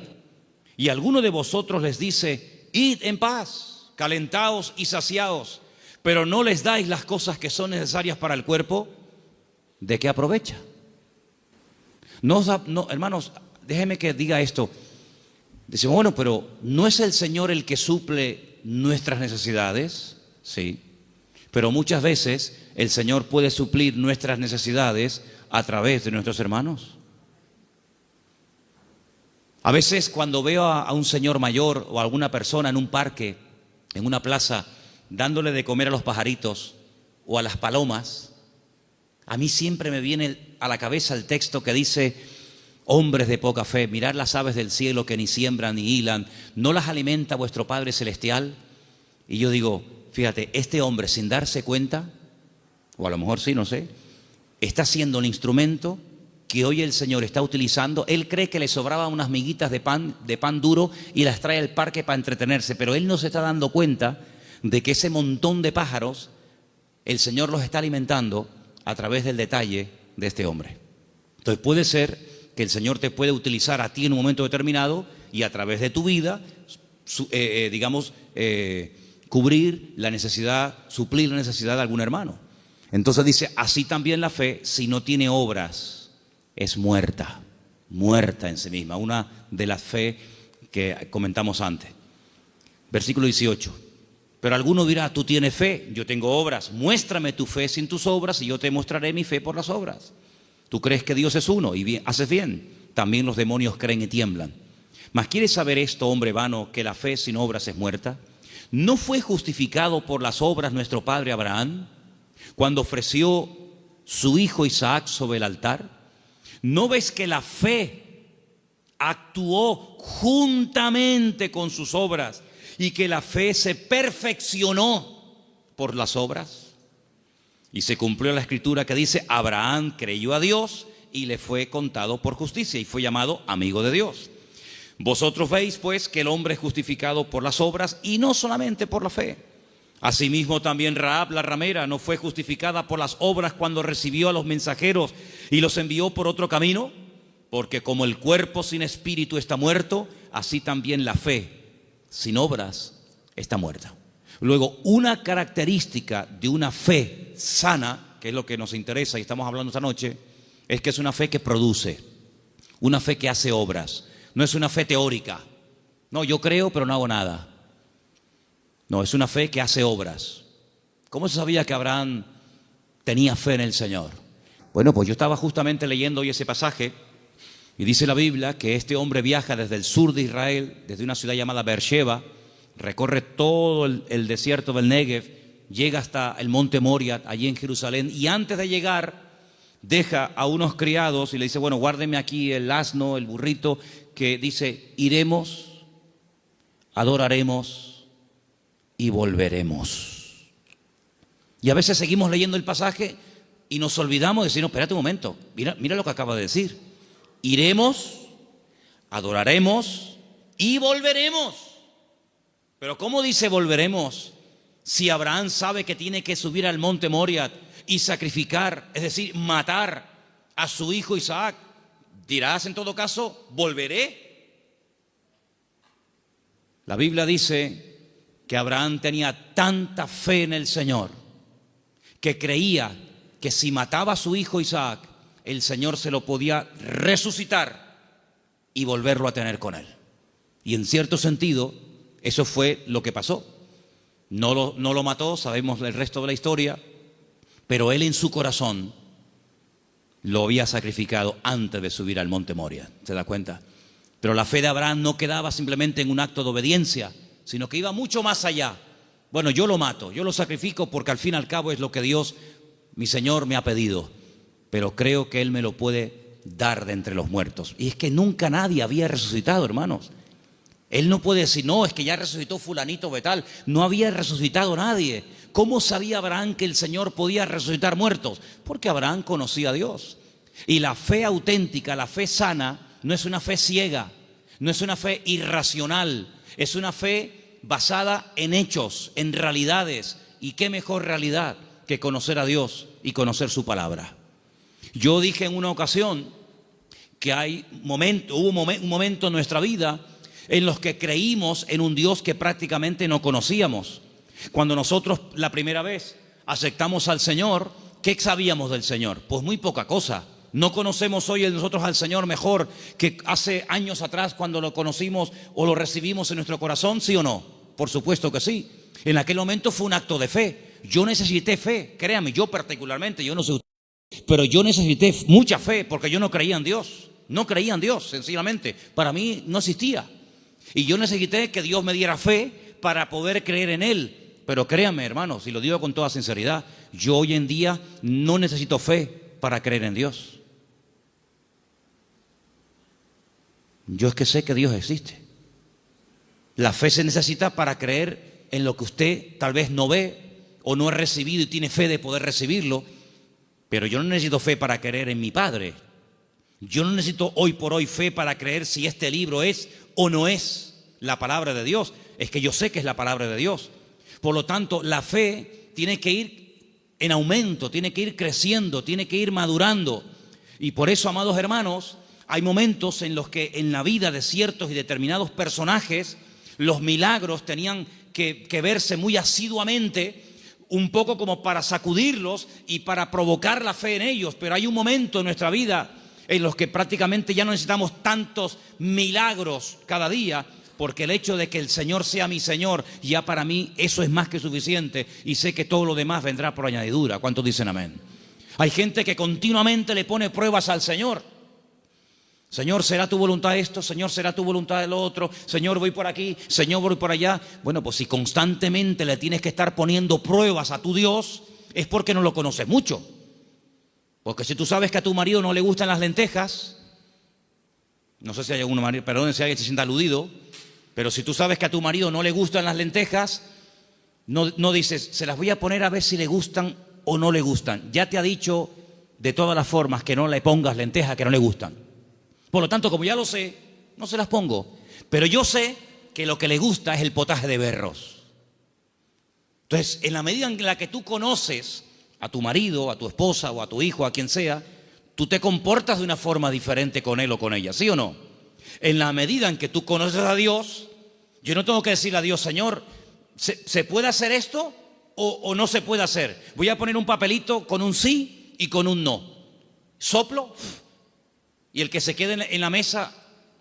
y alguno de vosotros les dice, id en paz, calentaos y saciaos, pero no les dais las cosas que son necesarias para el cuerpo, ¿de qué aprovecha? No, hermanos, déjenme que diga esto. Decimos, bueno, pero ¿no es el Señor el que suple nuestras necesidades? Sí, pero muchas veces el Señor puede suplir nuestras necesidades a través de nuestros hermanos. A veces cuando veo a un señor mayor o a alguna persona en un parque, en una plaza, dándole de comer a los pajaritos o a las palomas, a mí siempre me viene a la cabeza el texto que dice, hombres de poca fe, mirad las aves del cielo que ni siembran ni hilan, ¿no las alimenta vuestro Padre Celestial? Y yo digo, fíjate, este hombre sin darse cuenta, o a lo mejor sí, no sé, está siendo un instrumento que hoy el Señor está utilizando. Él cree que le sobraban unas miguitas de pan duro y las trae al parque para entretenerse, pero él no se está dando cuenta de que ese montón de pájaros, el Señor los está alimentando a través del detalle de este hombre. Entonces puede ser que el Señor te puede utilizar a ti en un momento determinado y a través de tu vida, cubrir la necesidad, suplir la necesidad de algún hermano. Entonces dice, así también la fe, si no tiene obras, es muerta en sí misma. Una de las fe que comentamos antes. Versículo 18. Pero alguno dirá, tú tienes fe, yo tengo obras. Muéstrame tu fe sin tus obras y yo te mostraré mi fe por las obras. Tú crees que Dios es uno y bien, haces bien. También los demonios creen y tiemblan. Mas ¿quieres saber esto, hombre vano, que la fe sin obras es muerta? ¿No fue justificado por las obras nuestro padre Abraham cuando ofreció su hijo Isaac sobre el altar? ¿No ves que la fe actuó juntamente con sus obras y que la fe se perfeccionó por las obras? Y se cumplió la escritura que dice, Abraham creyó a Dios y le fue contado por justicia y fue llamado amigo de Dios. Vosotros veis pues que el hombre es justificado por las obras y no solamente por la fe. Asimismo también Rahab la ramera no fue justificada por las obras cuando recibió a los mensajeros y los envió por otro camino, porque como el cuerpo sin espíritu está muerto, así también la fe sin obras está muerta. Luego, una característica de una fe sana, que es lo que nos interesa y estamos hablando esta noche, es que es una fe que produce, una fe que hace obras. No es una fe teórica. No, yo creo pero no hago nada. No, es una fe que hace obras. ¿Cómo se sabía que Abraham tenía fe en el Señor? Bueno, pues yo estaba justamente leyendo hoy ese pasaje y dice la Biblia que este hombre viaja desde el sur de Israel, desde una ciudad llamada Beersheba, recorre todo el desierto del Negev, llega hasta el monte Moria, allí en Jerusalén, y antes de llegar deja a unos criados y le dice, bueno, guárdeme aquí el asno, el burrito, que dice, iremos, adoraremos y volveremos. Y a veces seguimos leyendo el pasaje y nos olvidamos de decir, no, espérate un momento, mira lo que acaba de decir. Iremos, adoraremos y volveremos. Pero ¿cómo dice volveremos si Abraham sabe que tiene que subir al monte Moria y sacrificar, es decir, matar a su hijo Isaac? Dirás en todo caso, volveré. La Biblia dice que Abraham tenía tanta fe en el Señor que creía que si mataba a su hijo Isaac, el Señor se lo podía resucitar y volverlo a tener con él. Y en cierto sentido, eso fue lo que pasó. No lo mató, sabemos el resto de la historia, pero él en su corazón lo había sacrificado antes de subir al monte Moria. ¿Se da cuenta? Pero la fe de Abraham no quedaba simplemente en un acto de obediencia, sino que iba mucho más allá. Bueno, yo lo mato, yo lo sacrifico porque al fin y al cabo es lo que Dios, mi Señor, me ha pedido. Pero creo que Él me lo puede dar de entre los muertos. Y es que nunca nadie había resucitado, hermanos. Él no puede decir, no, es que ya resucitó fulanito o tal. No había resucitado nadie. ¿Cómo sabía Abraham que el Señor podía resucitar muertos? Porque Abraham conocía a Dios. Y la fe auténtica, la fe sana, no es una fe ciega, no es una fe irracional, es una fe basada en hechos, en realidades. ¿Y qué mejor realidad que conocer a Dios y conocer su palabra? Yo dije en una ocasión que hubo un momento en nuestra vida en los que creímos en un Dios que prácticamente no conocíamos. Cuando nosotros la primera vez aceptamos al Señor, ¿qué sabíamos del Señor? Pues muy poca cosa. No conocemos hoy nosotros al Señor mejor que hace años atrás cuando lo conocimos o lo recibimos en nuestro corazón, ¿sí o no? Por supuesto que sí. En aquel momento fue un acto de fe. Yo necesité fe, créame, yo particularmente, yo no sé usted, pero yo necesité mucha fe porque yo no creía en Dios. No creía en Dios, sencillamente. Para mí no existía. Y yo necesité que Dios me diera fe para poder creer en Él. Pero créanme, hermanos, y lo digo con toda sinceridad, yo hoy en día no necesito fe para creer en Dios. Yo es que sé que Dios existe. La fe se necesita para creer en lo que usted tal vez no ve o no ha recibido y tiene fe de poder recibirlo. Pero yo no necesito fe para creer en mi Padre. Yo no necesito hoy por hoy fe para creer si este libro es o no es la palabra de Dios. Es que yo sé que es la palabra de Dios. Por lo tanto, la fe tiene que ir en aumento, tiene que ir creciendo, tiene que ir madurando. Y por eso, amados hermanos, hay momentos en los que en la vida de ciertos y determinados personajes los milagros tenían que verse muy asiduamente, un poco como para sacudirlos y para provocar la fe en ellos. Pero hay un momento en nuestra vida en los que prácticamente ya no necesitamos tantos milagros cada día, porque el hecho de que el Señor sea mi Señor, ya para mí eso es más que suficiente y sé que todo lo demás vendrá por añadidura. ¿Cuántos dicen amén? Hay gente que continuamente le pone pruebas al Señor. Señor, ¿será tu voluntad esto? Señor, ¿será tu voluntad lo otro? Señor, voy por aquí, Señor, voy por allá. Bueno, pues si constantemente le tienes que estar poniendo pruebas a tu Dios, es porque no lo conoces mucho. Porque si tú sabes que a tu marido no le gustan las lentejas, no sé si hay algún marido, perdón si alguien se sienta aludido, pero si tú sabes que a tu marido no le gustan las lentejas, no dices, se las voy a poner a ver si le gustan o no le gustan. Ya te ha dicho de todas las formas que no le pongas lentejas que no le gustan. Por lo tanto, como ya lo sé, no se las pongo. Pero yo sé que lo que le gusta es el potaje de berros. Entonces, en la medida en la que tú conoces a tu marido, a tu esposa o a tu hijo, a quien sea, tú te comportas de una forma diferente con él o con ella, ¿sí o no? En la medida en que tú conoces a Dios, yo no tengo que decirle a Dios, Señor, ¿se puede hacer esto o no se puede hacer? Voy a poner un papelito con un sí y con un no. Soplo y el que se quede en la mesa,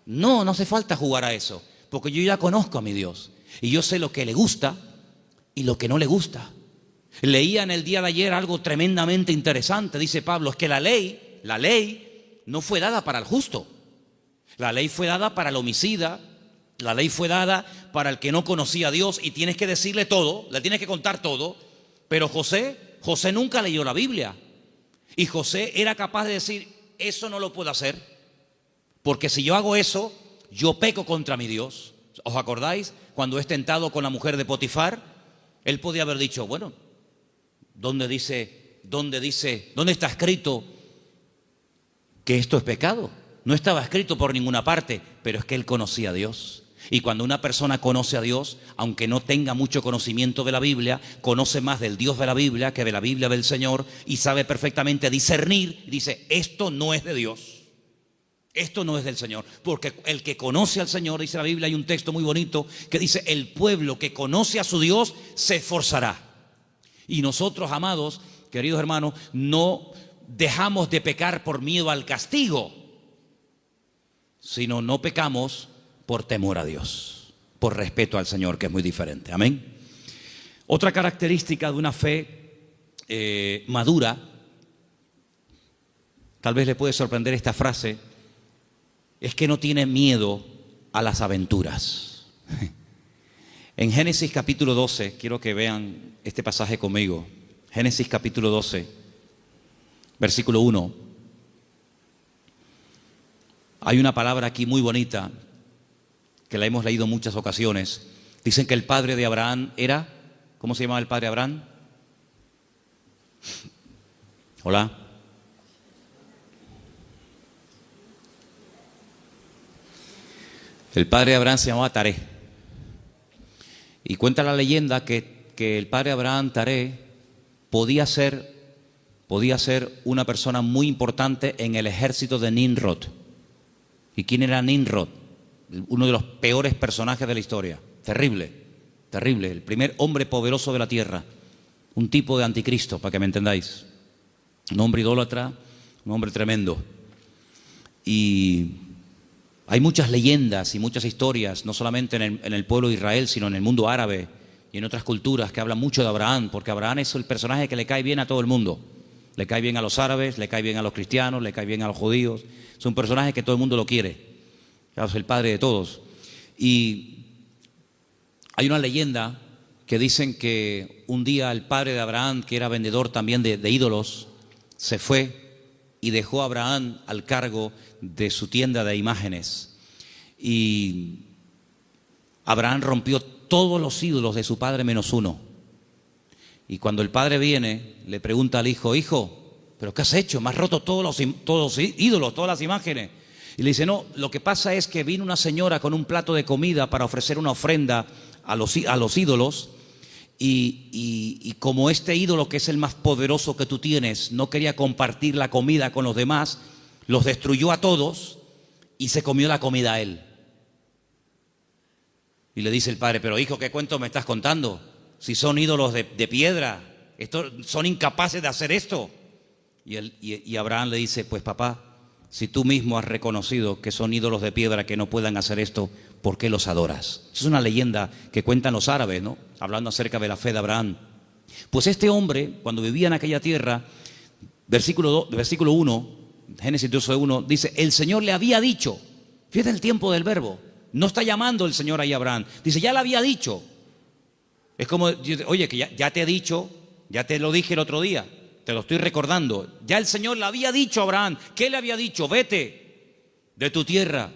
no hace falta jugar a eso, porque yo ya conozco a mi Dios y yo sé lo que le gusta y lo que no le gusta. Leía en el día de ayer algo tremendamente interesante. Dice Pablo, es que la ley no fue dada para el justo. La ley fue dada para el homicida. La ley fue dada para el que no conocía a Dios y tienes que decirle todo, le tienes que contar todo. Pero José nunca leyó la Biblia. Y José era capaz de decir, eso no lo puedo hacer, porque si yo hago eso, yo peco contra mi Dios. ¿Os acordáis? Cuando es tentado con la mujer de Potifar, él podía haber dicho, bueno, ¿dónde está escrito que esto es pecado? No estaba escrito por ninguna parte, pero es que él conocía a Dios. Y cuando una persona conoce a Dios, aunque no tenga mucho conocimiento de la Biblia, conoce más del Dios de la Biblia que de la Biblia del Señor y sabe perfectamente discernir y dice, esto no es de Dios, esto no es del Señor. Porque el que conoce al Señor, dice la Biblia, hay un texto muy bonito que dice, el pueblo que conoce a su Dios se esforzará. Y nosotros, amados, queridos hermanos, no dejamos de pecar por miedo al castigo, sino no pecamos por temor a Dios, por respeto al Señor, que es muy diferente. Amén. Otra característica de una fe madura, tal vez le puede sorprender esta frase, es que no tiene miedo a las aventuras. En Génesis capítulo 12, quiero que vean este pasaje conmigo. Génesis capítulo 12, versículo 1. Hay una palabra aquí muy bonita que la hemos leído en muchas ocasiones. Dicen que el padre de Abraham era, ¿cómo se llamaba el padre de Abraham? Hola. El padre de Abraham se llamaba Taré. Y cuenta la leyenda que el padre de Abraham, Taré, podía ser una persona muy importante en el ejército de Nimrod. ¿Y quién era Nimrod? Uno de los peores personajes de la historia. Terrible, terrible. El primer hombre poderoso de la tierra. Un tipo de anticristo, para que me entendáis. Un hombre idólatra, un hombre tremendo. Y hay muchas leyendas y muchas historias, no solamente en el pueblo de Israel, sino en el mundo árabe y en otras culturas que hablan mucho de Abraham, porque Abraham es el personaje que le cae bien a todo el mundo. Le cae bien a los árabes, le cae bien a los cristianos, le cae bien a los judíos. Es un personaje que todo el mundo lo quiere. Claro, es el padre de todos. Y hay una leyenda que dicen que un día el padre de Abraham, que era vendedor también de ídolos, se fue y dejó a Abraham al cargo de su tienda de imágenes. Y Abraham rompió todos los ídolos de su padre menos uno. Y cuando el padre viene, le pregunta al hijo, hijo, ¿pero qué has hecho? Me has roto todos los ídolos, todas las imágenes. Y le dice, no, lo que pasa es que vino una señora con un plato de comida para ofrecer una ofrenda a los ídolos y como este ídolo, que es el más poderoso que tú tienes, no quería compartir la comida con los demás, los destruyó a todos y se comió la comida a él. Y le dice el padre, pero hijo, ¿qué cuento me estás contando? Si son ídolos de piedra, son incapaces de hacer esto. Y Abraham le dice, pues papá, si tú mismo has reconocido que son ídolos de piedra que no puedan hacer esto, ¿por qué los adoras? Es una leyenda que cuentan los árabes, ¿no? Hablando acerca de la fe de Abraham. Pues este hombre, cuando vivía en aquella tierra, versículo 1, Génesis 12:1, dice, el Señor le había dicho, fíjate el tiempo del verbo, no está llamando el Señor ahí a Abraham, dice, ya le había dicho. Es como, oye, que ya te he dicho, ya te lo dije el otro día, te lo estoy recordando. Ya el Señor le había dicho a Abraham. ¿Qué le había dicho? Vete de tu tierra,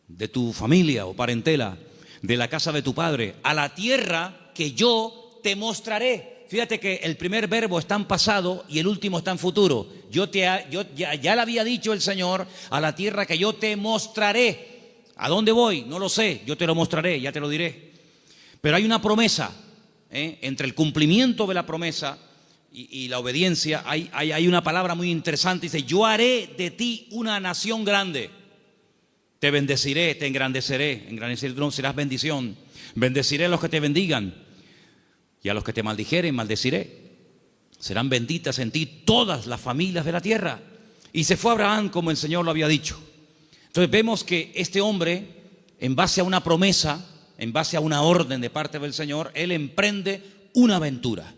de tu familia o parentela, de la casa de tu padre, a la tierra que yo te mostraré. Fíjate que el primer verbo está en pasado y el último está en futuro. Ya le había dicho el Señor, a la tierra que yo te mostraré. ¿A dónde voy? No lo sé, yo te lo mostraré, ya te lo diré. Pero hay una promesa, entre el cumplimiento de la promesa y la obediencia, hay una palabra muy interesante, dice, yo haré de ti una nación grande, te bendeciré, te engrandeceré serás bendición, bendeciré a los que te bendigan y a los que te maldijeren, maldeciré, serán benditas en ti todas las familias de la tierra. Y se fue Abraham como el Señor lo había dicho. Entonces vemos que este hombre, en base a una promesa, en base a una orden de parte del Señor, él emprende una aventura.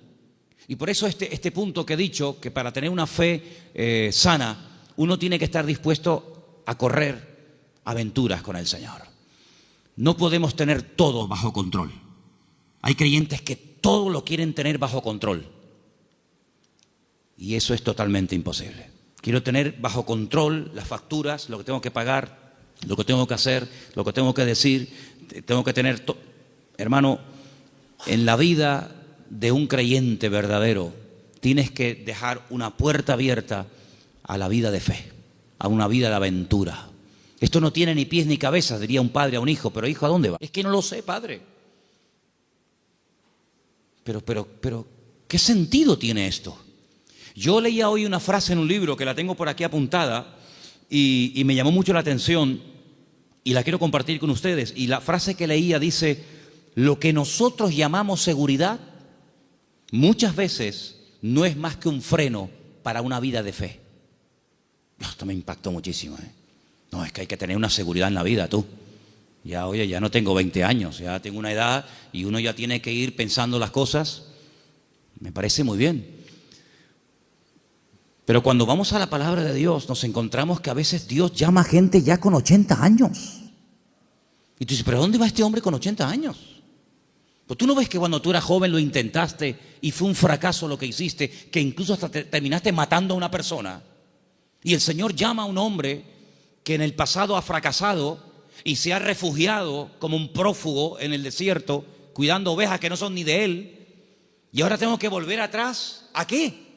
Y por eso este punto que he dicho, que para tener una fe sana, uno tiene que estar dispuesto a correr aventuras con el Señor. No podemos tener todo bajo control. Hay creyentes que todo lo quieren tener bajo control. Y eso es totalmente imposible. Quiero tener bajo control las facturas, lo que tengo que pagar, lo que tengo que hacer, lo que tengo que decir. Tengo que tener... Hermano, en la vida de un creyente verdadero, tienes que dejar una puerta abierta a la vida de fe, a una vida de aventura. Esto no tiene ni pies ni cabeza, diría un padre a un hijo. Pero hijo, ¿a dónde va? Es que no lo sé, padre. Pero, ¿qué sentido tiene esto? Yo leía hoy una frase en un libro que la tengo por aquí apuntada y me llamó mucho la atención y la quiero compartir con ustedes. Y la frase que leía dice: lo que nosotros llamamos seguridad muchas veces no es más que un freno para una vida de fe. Esto me impactó muchísimo, No, es que hay que tener una seguridad en la vida, tú. Ya, oye, ya no tengo 20 años, ya tengo una edad y uno ya tiene que ir pensando las cosas. Me parece muy bien. Pero cuando vamos a la palabra de Dios, nos encontramos que a veces Dios llama a gente ya con 80 años. Y tú dices, ¿pero dónde va este hombre con 80 años? Pues tú no ves que cuando tú eras joven lo intentaste y fue un fracaso lo que hiciste, que incluso hasta terminaste matando a una persona. Y el Señor llama a un hombre que en el pasado ha fracasado y se ha refugiado como un prófugo en el desierto, cuidando ovejas que no son ni de él. Y ahora tengo que volver atrás. ¿A qué?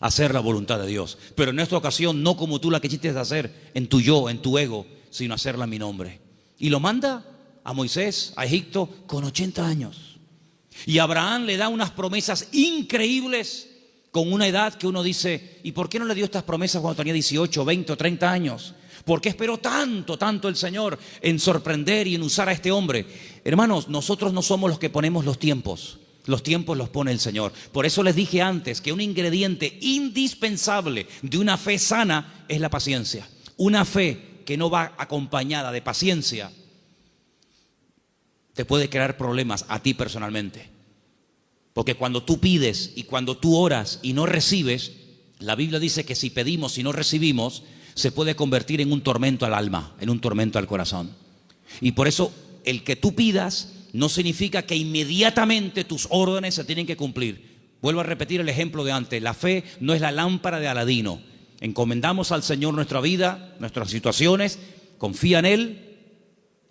Hacer la voluntad de Dios. Pero en esta ocasión no como tú la quisiste hacer en tu yo, en tu ego, sino hacerla en mi nombre. Y lo manda a Moisés, a Egipto, con 80 años. Y Abraham le da unas promesas increíbles con una edad que uno dice, ¿y por qué no le dio estas promesas cuando tenía 18, 20 o 30 años? ¿Por qué esperó tanto el Señor en sorprender y en usar a este hombre? Hermanos, nosotros no somos los que ponemos los tiempos. Los tiempos los pone el Señor. Por eso les dije antes que un ingrediente indispensable de una fe sana es la paciencia. Una fe que no va acompañada de paciencia te puede crear problemas a ti personalmente. Porque cuando tú pides y cuando tú oras y no recibes, la Biblia dice que si pedimos y no recibimos, se puede convertir en un tormento al alma, en un tormento al corazón. Y por eso el que tú pidas no significa que inmediatamente tus órdenes se tienen que cumplir. Vuelvo a repetir el ejemplo de antes. La fe no es la lámpara de Aladino. Encomendamos al Señor nuestra vida, nuestras situaciones, confía en Él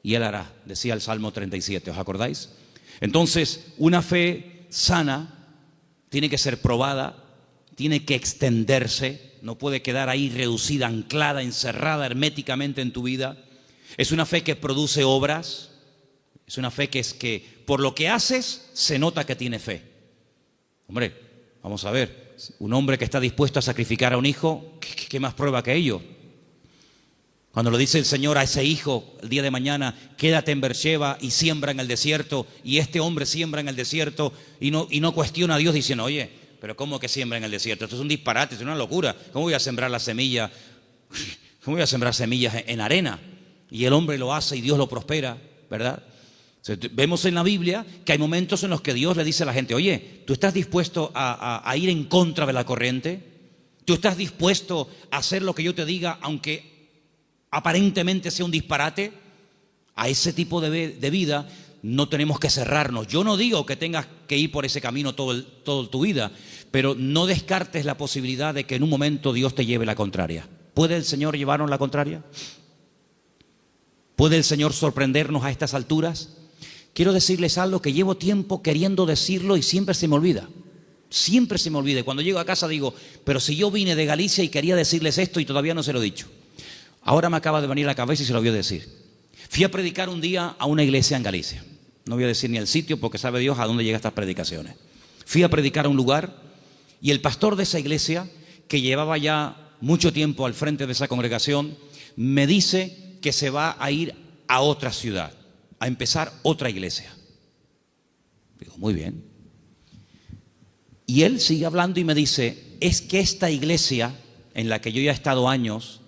y Él hará, decía el Salmo 37, ¿os acordáis? Entonces, una fe sana tiene que ser probada, tiene que extenderse, no puede quedar ahí reducida, anclada, encerrada herméticamente en tu vida. Es una fe que produce obras. Es una fe que es que por lo que haces se nota que tiene fe. Hombre, vamos a ver, un hombre que está dispuesto a sacrificar a un hijo, ¿qué más prueba que ello? Cuando le dice el Señor a ese hijo el día de mañana, quédate en Beersheba y siembra en el desierto, y este hombre siembra en el desierto y no cuestiona a Dios diciendo, oye, pero ¿cómo que siembra en el desierto? Esto es un disparate, es una locura. ¿Cómo voy a sembrar la semilla? ¿Cómo voy a sembrar semillas en arena? Y el hombre lo hace y Dios lo prospera, ¿verdad? Vemos en la Biblia que hay momentos en los que Dios le dice a la gente, oye, ¿tú estás dispuesto a ir en contra de la corriente? ¿Tú estás dispuesto a hacer lo que yo te diga, aunque aparentemente sea un disparate? A ese tipo de vida no tenemos que cerrarnos. Yo no digo que tengas que ir por ese camino toda tu vida, pero no descartes la posibilidad de que en un momento Dios te lleve la contraria. ¿Puede el Señor llevarnos la contraria? ¿Puede el Señor sorprendernos a estas alturas? Quiero decirles algo que llevo tiempo queriendo decirlo y siempre se me olvida. Siempre se me olvida. Cuando llego a casa digo, pero si yo vine de Galicia y quería decirles esto y todavía no se lo he dicho. Ahora me acaba de venir a la cabeza y se lo voy a decir. Fui a predicar un día a una iglesia en Galicia. No voy a decir ni el sitio porque sabe Dios a dónde llegan estas predicaciones. Fui a predicar a un lugar y el pastor de esa iglesia, que llevaba ya mucho tiempo al frente de esa congregación, me dice que se va a ir a otra ciudad, a empezar otra iglesia. Digo, muy bien. Y él sigue hablando y me dice, es que esta iglesia en la que yo ya he estado años,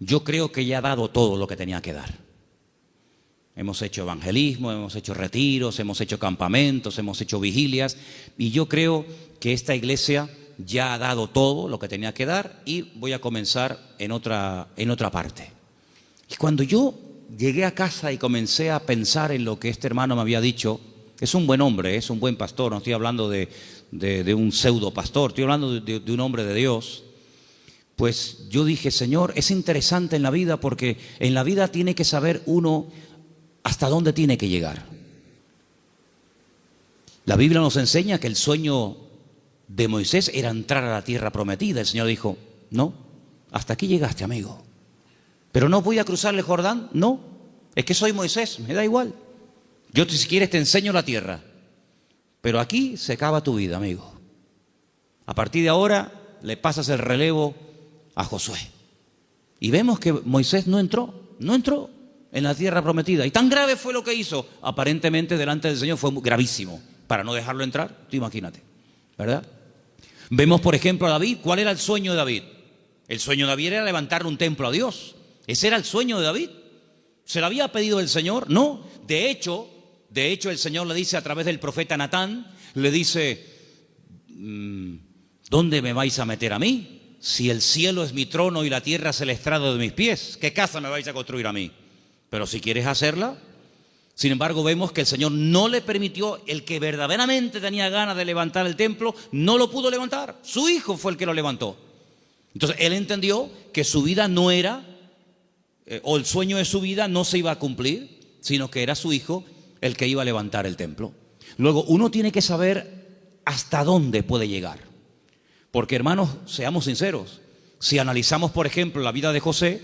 yo creo que ya ha dado todo lo que tenía que dar. Hemos hecho evangelismo, hemos hecho retiros, hemos hecho campamentos, hemos hecho vigilias, y yo creo que esta iglesia ya ha dado todo lo que tenía que dar, y voy a comenzar en otra parte. Y cuando yo llegué a casa y comencé a pensar en lo que este hermano me había dicho, es un buen hombre, es un buen pastor, no estoy hablando de un pseudo pastor, estoy hablando de un hombre de Dios. Pues yo dije, Señor, es interesante en la vida, porque en la vida tiene que saber uno hasta dónde tiene que llegar. La Biblia nos enseña que el sueño de Moisés era entrar a la tierra prometida. El Señor dijo, no, hasta aquí llegaste, amigo. Pero no voy a cruzar el Jordán, no, es que soy Moisés, me da igual. Yo si quieres te enseño la tierra, pero aquí se acaba tu vida, amigo. A partir de ahora le pasas el relevo a Josué. Y vemos que Moisés no entró en la tierra prometida. Y tan grave fue lo que hizo, aparentemente delante del Señor fue gravísimo, para no dejarlo entrar, tú imagínate, ¿verdad? Vemos, por ejemplo, a David. ¿Cuál era el sueño de David? El sueño de David era levantarle un templo a Dios. Ese era el sueño de David. ¿Se lo había pedido el Señor? No. De hecho, el Señor le dice a través del profeta Natán, le dice, ¿dónde me vais a meter a mí? Si el cielo es mi trono y la tierra es el estrado de mis pies, ¿qué casa me vais a construir a mí? Pero si quieres hacerla. Sin embargo, vemos que el Señor no le permitió. El que verdaderamente tenía ganas de levantar el templo, no lo pudo levantar. Su hijo fue el que lo levantó. Entonces, él entendió que su vida no era, o el sueño de su vida no se iba a cumplir, sino que era su hijo el que iba a levantar el templo. Luego, uno tiene que saber hasta dónde puede llegar. Porque, hermanos, seamos sinceros. Si analizamos, por ejemplo, la vida de José,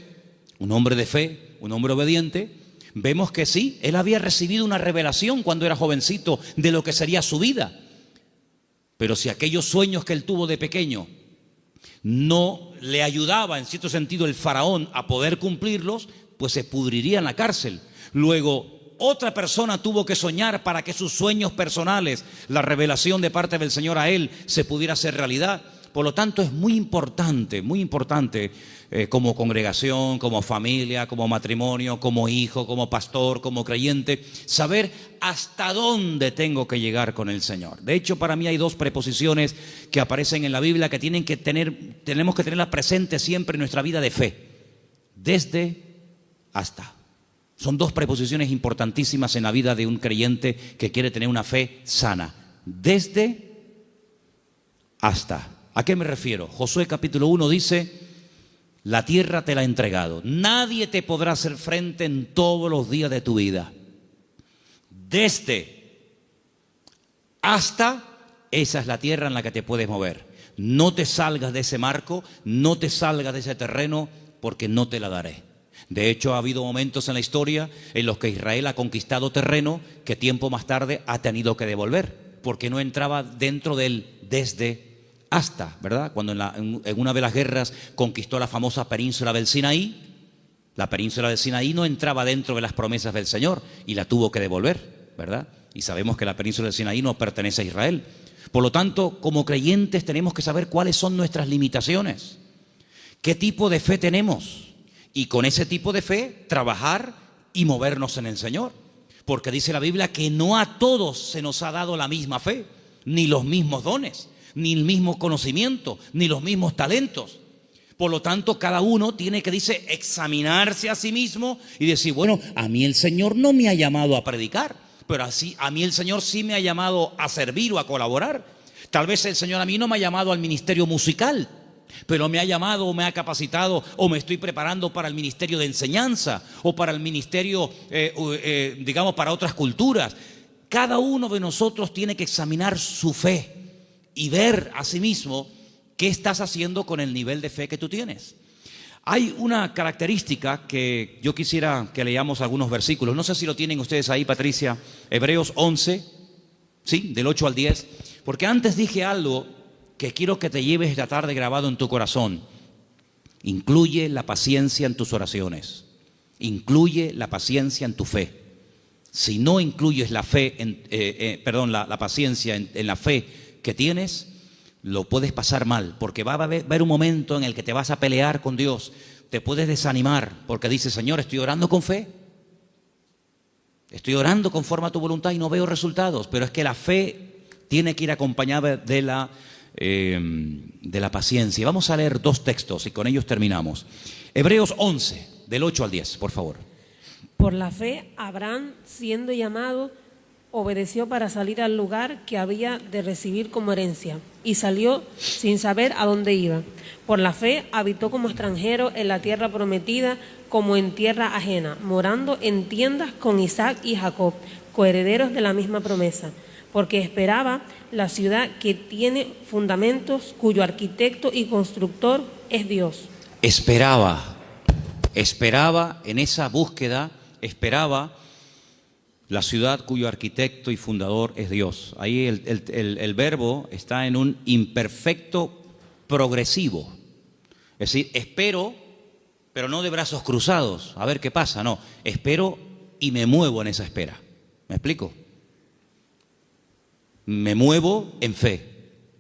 un hombre de fe, un hombre obediente, vemos que sí, él había recibido una revelación cuando era jovencito de lo que sería su vida. Pero si aquellos sueños que él tuvo de pequeño no le ayudaba, en cierto sentido, el faraón a poder cumplirlos, pues se pudriría en la cárcel. Luego, otra persona tuvo que soñar para que sus sueños personales, la revelación de parte del Señor a él, se pudiera hacer realidad. Por lo tanto, es muy importante como congregación, como familia, como matrimonio, como hijo, como pastor, como creyente, saber hasta dónde tengo que llegar con el Señor. De hecho, para mí hay dos preposiciones que aparecen en la Biblia que tenemos que tenerlas presentes siempre en nuestra vida de fe. Desde, hasta. Son dos preposiciones importantísimas en la vida de un creyente que quiere tener una fe sana. Desde, hasta. ¿A qué me refiero? Josué capítulo 1 dice, la tierra te la he entregado. Nadie te podrá hacer frente en todos los días de tu vida. Desde hasta, esa es la tierra en la que te puedes mover. No te salgas de ese marco, no te salgas de ese terreno, porque no te la daré. De hecho, ha habido momentos en la historia en los que Israel ha conquistado terreno que tiempo más tarde ha tenido que devolver, porque no entraba dentro del desde hasta, ¿verdad? Cuando en una de las guerras conquistó la famosa península del Sinaí, la península del Sinaí no entraba dentro de las promesas del Señor y la tuvo que devolver, ¿verdad? Y sabemos que la península del Sinaí no pertenece a Israel. Por lo tanto, como creyentes tenemos que saber cuáles son nuestras limitaciones, qué tipo de fe tenemos, y con ese tipo de fe trabajar y movernos en el Señor. Porque dice la Biblia que no a todos se nos ha dado la misma fe, ni los mismos dones, ni el mismo conocimiento, ni los mismos talentos. Por lo tanto, cada uno tiene que, dice, examinarse a sí mismo y decir, bueno, a mí el Señor no me ha llamado a predicar, pero así a mí el Señor sí me ha llamado a servir o a colaborar. Tal vez el Señor a mí no me ha llamado al ministerio musical, pero me ha llamado o me ha capacitado o me estoy preparando para el ministerio de enseñanza o para el ministerio, digamos, para otras culturas. Cada uno de nosotros tiene que examinar su fe y ver a sí mismo qué estás haciendo con el nivel de fe que tú tienes. Hay una característica que yo quisiera que leamos algunos versículos. No sé si lo tienen ustedes ahí, Patricia. Hebreos 11, ¿sí? Del 8 al 10. Porque antes dije algo que quiero que te lleves esta tarde grabado en tu corazón. Incluye la paciencia en tus oraciones. Incluye la paciencia en tu fe. Si no incluyes la fe, la paciencia en la fe que tienes, lo puedes pasar mal, porque va a haber un momento en el que te vas a pelear con Dios, te puedes desanimar, porque dices, Señor, estoy orando con fe, Estoy orando conforme a tu voluntad y no veo resultados, pero es que la fe tiene que ir acompañada de la paciencia. Vamos a leer 2 textos y con ellos terminamos. Hebreos 11, del 8 al 10, por favor. Por la fe, Abraham, siendo llamado, obedeció para salir al lugar que había de recibir como herencia, y salió sin saber a dónde iba. Por la fe, habitó como extranjero en la tierra prometida, como en tierra ajena, morando en tiendas con Isaac y Jacob, coherederos de la misma promesa, porque esperaba la ciudad que tiene fundamentos, cuyo arquitecto y constructor es Dios. Esperaba en esa búsqueda, esperaba la ciudad cuyo arquitecto y fundador es Dios. Ahí el verbo está en un imperfecto progresivo. Es decir, espero, pero no de brazos cruzados, a ver qué pasa. No, espero y me muevo en esa espera. ¿Me explico? Me muevo en fe.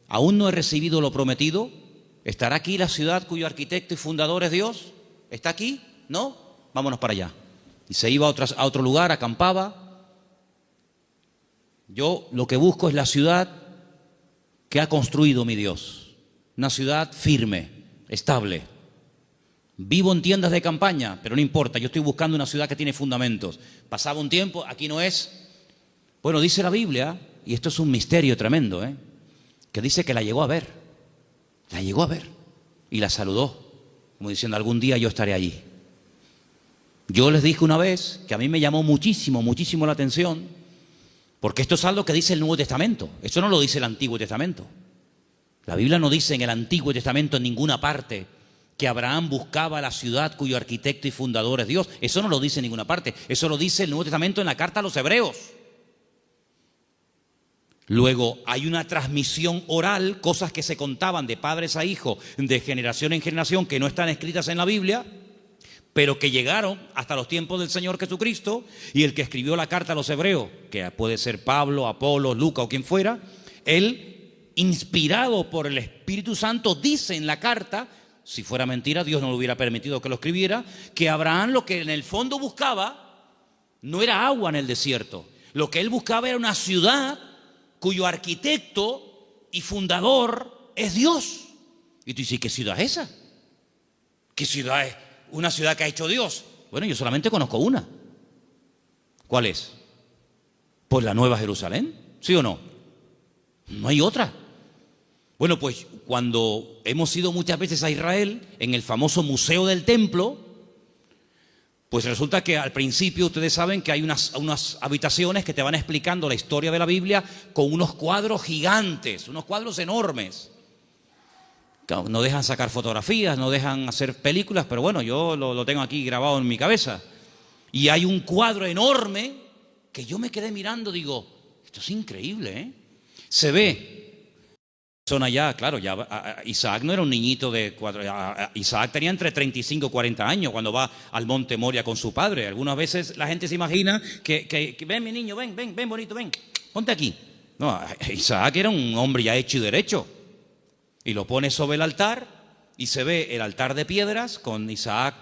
Aún no he recibido lo prometido. ¿Estará aquí la ciudad cuyo arquitecto y fundador es Dios? ¿Está aquí? ¿No? Vámonos para allá. Y se iba a otro lugar, acampaba. Yo lo que busco es la ciudad que ha construido mi Dios. Una ciudad firme, estable. Vivo en tiendas de campaña, pero no importa, yo estoy buscando una ciudad que tiene fundamentos. Pasaba un tiempo, aquí no es. Bueno, dice la Biblia, y esto es un misterio tremendo, que dice que la llegó a ver. La llegó a ver y la saludó, como diciendo, algún día yo estaré allí. Yo les dije una vez que a mí me llamó muchísimo la atención, porque esto es algo que dice el Nuevo Testamento. Esto no lo dice el Antiguo Testamento. La Biblia no dice en el Antiguo Testamento en ninguna parte que Abraham buscaba la ciudad cuyo arquitecto y fundador es Dios. Eso no lo dice en ninguna parte. Eso lo dice el Nuevo Testamento en la carta a los Hebreos. Luego hay una transmisión oral, cosas que se contaban de padres a hijos, de generación en generación, que no están escritas en la Biblia, pero que llegaron hasta los tiempos del Señor Jesucristo, y el que escribió la carta a los Hebreos, que puede ser Pablo, Apolo, Lucas o quien fuera, él, inspirado por el Espíritu Santo, dice en la carta, si fuera mentira, Dios no le hubiera permitido que lo escribiera, que Abraham lo que en el fondo buscaba no era agua en el desierto. Lo que él buscaba era una ciudad cuyo arquitecto y fundador es Dios. Y tú dices, ¿qué ciudad es esa? ¿Qué ciudad es? ¿Una ciudad que ha hecho Dios? Bueno, yo solamente conozco una. ¿Cuál es? Pues la Nueva Jerusalén, ¿sí o no? No hay otra. Bueno, pues cuando hemos ido muchas veces a Israel, en el famoso Museo del Templo, pues resulta que al principio ustedes saben que hay unas habitaciones que te van explicando la historia de la Biblia con unos cuadros gigantes, unos cuadros enormes. No dejan sacar fotografías, no dejan hacer películas, pero bueno, yo lo tengo aquí grabado en mi cabeza. Y hay un cuadro enorme que yo me quedé mirando, digo, esto es increíble, Se ve. Son allá, claro, ya Isaac no era un niñito de 4, Isaac tenía entre 35 y 40 años cuando va al monte Moria con su padre. Algunas veces la gente se imagina que ven mi niño, ven bonito, ven, ponte aquí. No, Isaac era un hombre ya hecho y derecho. Y lo pone sobre el altar y se ve el altar de piedras con Isaac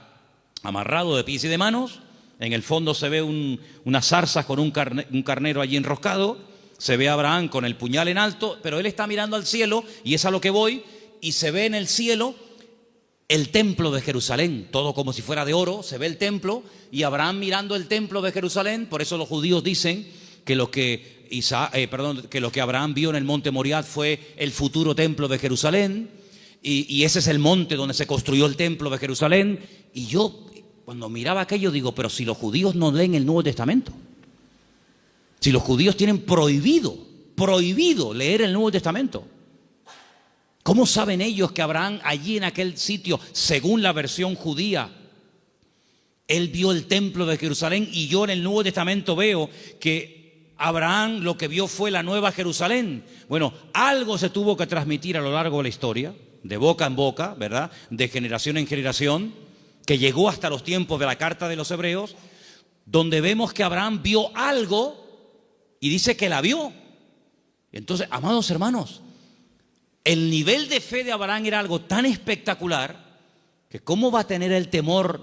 amarrado de pies y de manos. En el fondo se ve unas zarzas con un carnero allí enroscado. Se ve a Abraham con el puñal en alto, pero él está mirando al cielo, y es a lo que voy, y se ve en el cielo el templo de Jerusalén, todo como si fuera de oro, se ve el templo, y Abraham mirando el templo de Jerusalén. Por eso los judíos dicen que lo que Abraham vio en el monte Moriah fue el futuro templo de Jerusalén, y ese es el monte donde se construyó el templo de Jerusalén. Y yo, cuando miraba aquello, digo, pero si los judíos no leen el Nuevo Testamento, si los judíos tienen prohibido leer el Nuevo Testamento, ¿cómo saben ellos que Abraham allí en aquel sitio, según la versión judía, él vio el templo de Jerusalén? Y yo en el Nuevo Testamento veo que Abraham lo que vio fue la Nueva Jerusalén. Bueno, algo se tuvo que transmitir a lo largo de la historia, de boca en boca, ¿verdad? De generación en generación, que llegó hasta los tiempos de la carta de los Hebreos, donde vemos que Abraham vio algo y dice que la vio. Entonces, amados hermanos, el nivel de fe de Abraham era algo tan espectacular que ¿cómo va a tener el temor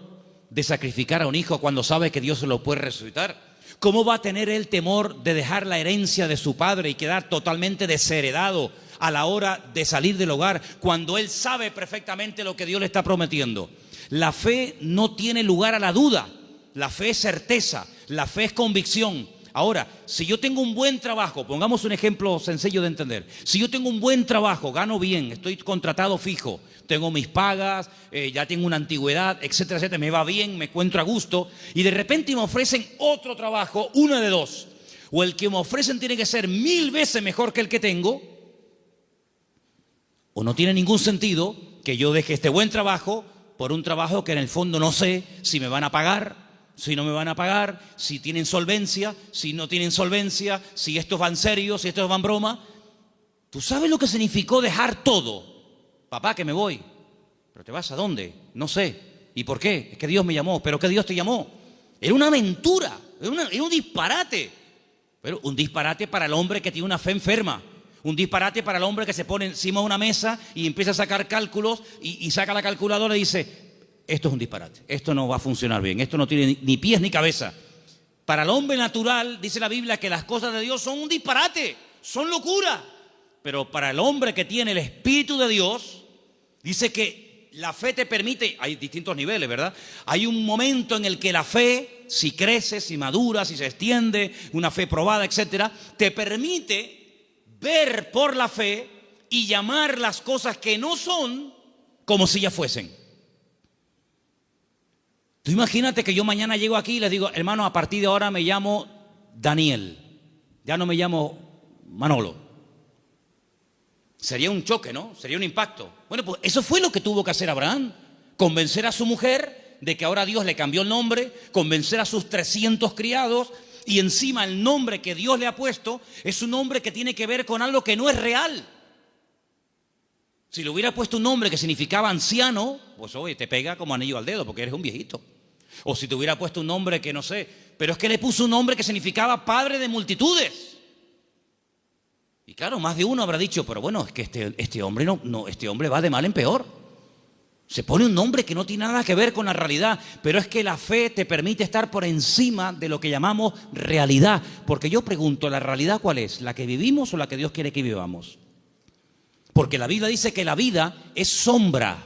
de sacrificar a un hijo cuando sabe que Dios se lo puede resucitar? ¿Cómo va a tener él temor de dejar la herencia de su padre y quedar totalmente desheredado a la hora de salir del hogar, cuando él sabe perfectamente lo que Dios le está prometiendo? La fe no tiene lugar a la duda. La fe es certeza, la fe es convicción. Ahora, si yo tengo un buen trabajo, pongamos un ejemplo sencillo de entender. Si yo tengo un buen trabajo, gano bien, estoy contratado fijo, tengo mis pagas, ya tengo una antigüedad, etcétera, etcétera, me va bien, me encuentro a gusto, y de repente me ofrecen otro trabajo, una de dos. O el que me ofrecen tiene que ser 1000 veces mejor que el que tengo, o no tiene ningún sentido que yo deje este buen trabajo por un trabajo que en el fondo no sé si me van a pagar, si no me van a pagar, si tienen solvencia, si no tienen solvencia, si estos van serios, si estos van broma. ¿Tú sabes lo que significó dejar todo? Papá, que me voy. ¿Pero te vas a dónde? No sé. ¿Y por qué? Es que Dios me llamó. ¿Pero qué Dios te llamó? Era una aventura, era un disparate. Pero un disparate para el hombre que tiene una fe enferma. Un disparate para el hombre que se pone encima de una mesa y empieza a sacar cálculos y saca la calculadora y dice: esto es un disparate, esto no va a funcionar bien, esto no tiene ni pies ni cabeza. Para el hombre natural, dice la Biblia, que las cosas de Dios son un disparate, son locura. Pero para el hombre que tiene el Espíritu de Dios, dice que la fe te permite, hay distintos niveles, ¿verdad? Hay un momento en el que la fe, si crece, si madura, si se extiende, una fe probada, etcétera, te permite ver por la fe y llamar las cosas que no son como si ya fuesen. Tú imagínate que yo mañana llego aquí y les digo: hermano, a partir de ahora me llamo Daniel, ya no me llamo Manolo. Sería un choque, ¿no? Sería un impacto. Bueno, pues eso fue lo que tuvo que hacer Abraham: convencer a su mujer de que ahora Dios le cambió el nombre, convencer a sus 300 criados, y encima el nombre que Dios le ha puesto es un nombre que tiene que ver con algo que no es real. Si le hubiera puesto un nombre que significaba anciano, pues oye, te pega como anillo al dedo porque eres un viejito. O si te hubiera puesto un nombre que no sé, pero es que le puso un nombre que significaba padre de multitudes. Y claro, más de uno habrá dicho: pero bueno, es que este hombre este hombre va de mal en peor. Se pone un nombre que no tiene nada que ver con la realidad. Pero es que la fe te permite estar por encima de lo que llamamos realidad. Porque yo pregunto, ¿la realidad cuál es? ¿La que vivimos o la que Dios quiere que vivamos? Porque la Biblia dice que la vida es sombra.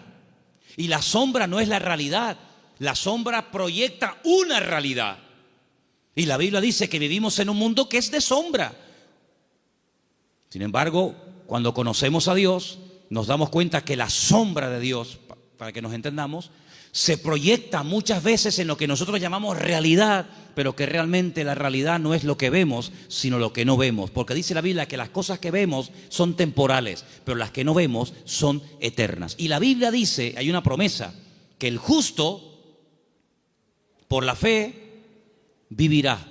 Y la sombra no es la realidad. La sombra proyecta una realidad. Y la Biblia dice que vivimos en un mundo que es de sombra. Sin embargo, cuando conocemos a Dios, nos damos cuenta que la sombra de Dios, para que nos entendamos, se proyecta muchas veces en lo que nosotros llamamos realidad, pero que realmente la realidad no es lo que vemos, sino lo que no vemos. Porque dice la Biblia que las cosas que vemos son temporales, pero las que no vemos son eternas. Y la Biblia dice, hay una promesa, que el justo, por la fe, vivirá.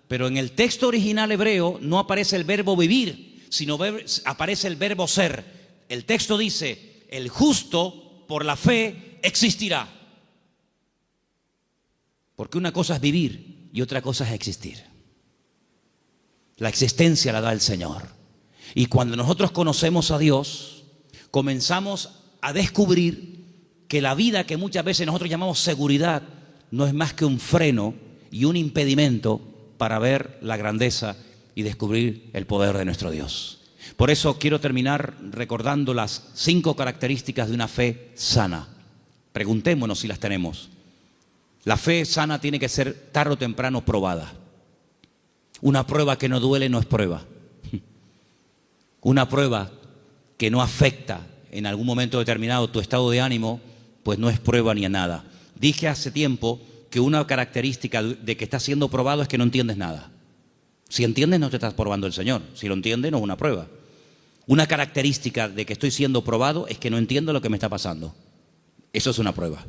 Pero en el texto original hebreo no aparece el verbo vivir, sino aparece el verbo ser. El texto dice: el justo por la fe existirá. Porque una cosa es vivir y otra cosa es existir. La existencia la da el Señor. Y cuando nosotros conocemos a Dios, comenzamos a descubrir que la vida que muchas veces nosotros llamamos seguridad no es más que un freno y un impedimento para ver la grandeza y descubrir el poder de nuestro Dios. Por eso quiero terminar recordando las 5 características de una fe sana. Preguntémonos si las tenemos. La fe sana tiene que ser tarde o temprano probada. Una prueba que no duele no es prueba. Una prueba que no afecta en algún momento determinado tu estado de ánimo, pues no es prueba ni a nada. Dije hace tiempo que una característica de que estás siendo probado es que no entiendes nada. Si entiendes, no te estás probando el Señor. Si lo entiendes, no es una prueba. Una característica de que estoy siendo probado es que no entiendo lo que me está pasando. Eso es una prueba.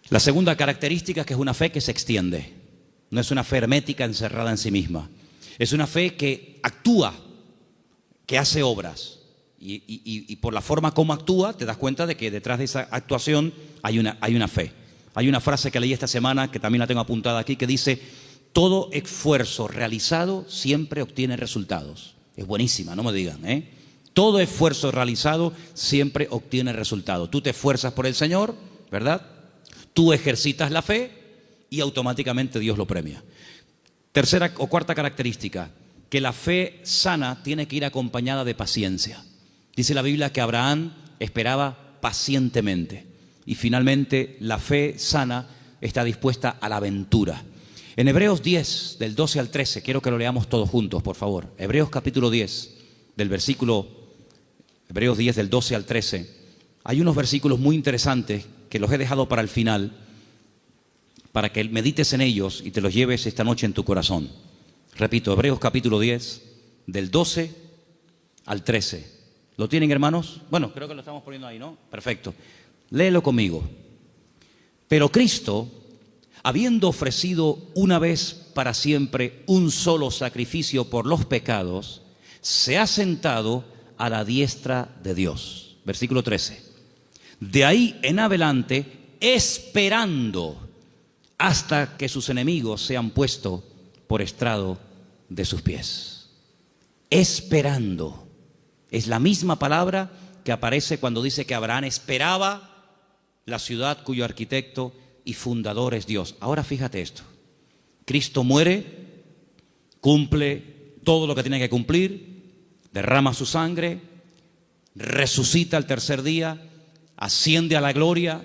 La segunda característica es que es una fe que se extiende. No es una fe hermética encerrada en sí misma. Es una fe que actúa, que hace obras. Y por la forma como actúa, te das cuenta de que detrás de esa actuación hay una fe. Hay una frase que leí esta semana, que también la tengo apuntada aquí, que dice: todo esfuerzo realizado siempre obtiene resultados. Es buenísima, no me digan, ¿eh? Todo esfuerzo realizado siempre obtiene resultados. Tú te esfuerzas por el Señor, ¿verdad? Tú ejercitas la fe y automáticamente Dios lo premia. Tercera o cuarta característica, que la fe sana tiene que ir acompañada de paciencia. Dice la Biblia que Abraham esperaba pacientemente y finalmente la fe sana está dispuesta a la aventura. En Hebreos 10, del 12 al 13, quiero que lo leamos todos juntos, por favor. Hebreos capítulo 10, Hebreos 10 del 12 al 13. Hay unos versículos muy interesantes que los he dejado para el final, para que medites en ellos y te los lleves esta noche en tu corazón. Repito, Hebreos capítulo 10, del 12 al 13. ¿Lo tienen, hermanos? Bueno, creo que lo estamos poniendo ahí, ¿no? Perfecto. Léelo conmigo. Pero Cristo, habiendo ofrecido una vez para siempre un solo sacrificio por los pecados, se ha sentado a la diestra de Dios. Versículo 13. De ahí en adelante, esperando hasta que sus enemigos sean puestos por estrado de sus pies. Esperando. Es la misma palabra que aparece cuando dice que Abraham esperaba la ciudad cuyo arquitecto y fundador es Dios. Ahora fíjate esto. Cristo muere, cumple todo lo que tiene que cumplir, derrama su sangre, resucita al tercer día, asciende a la gloria,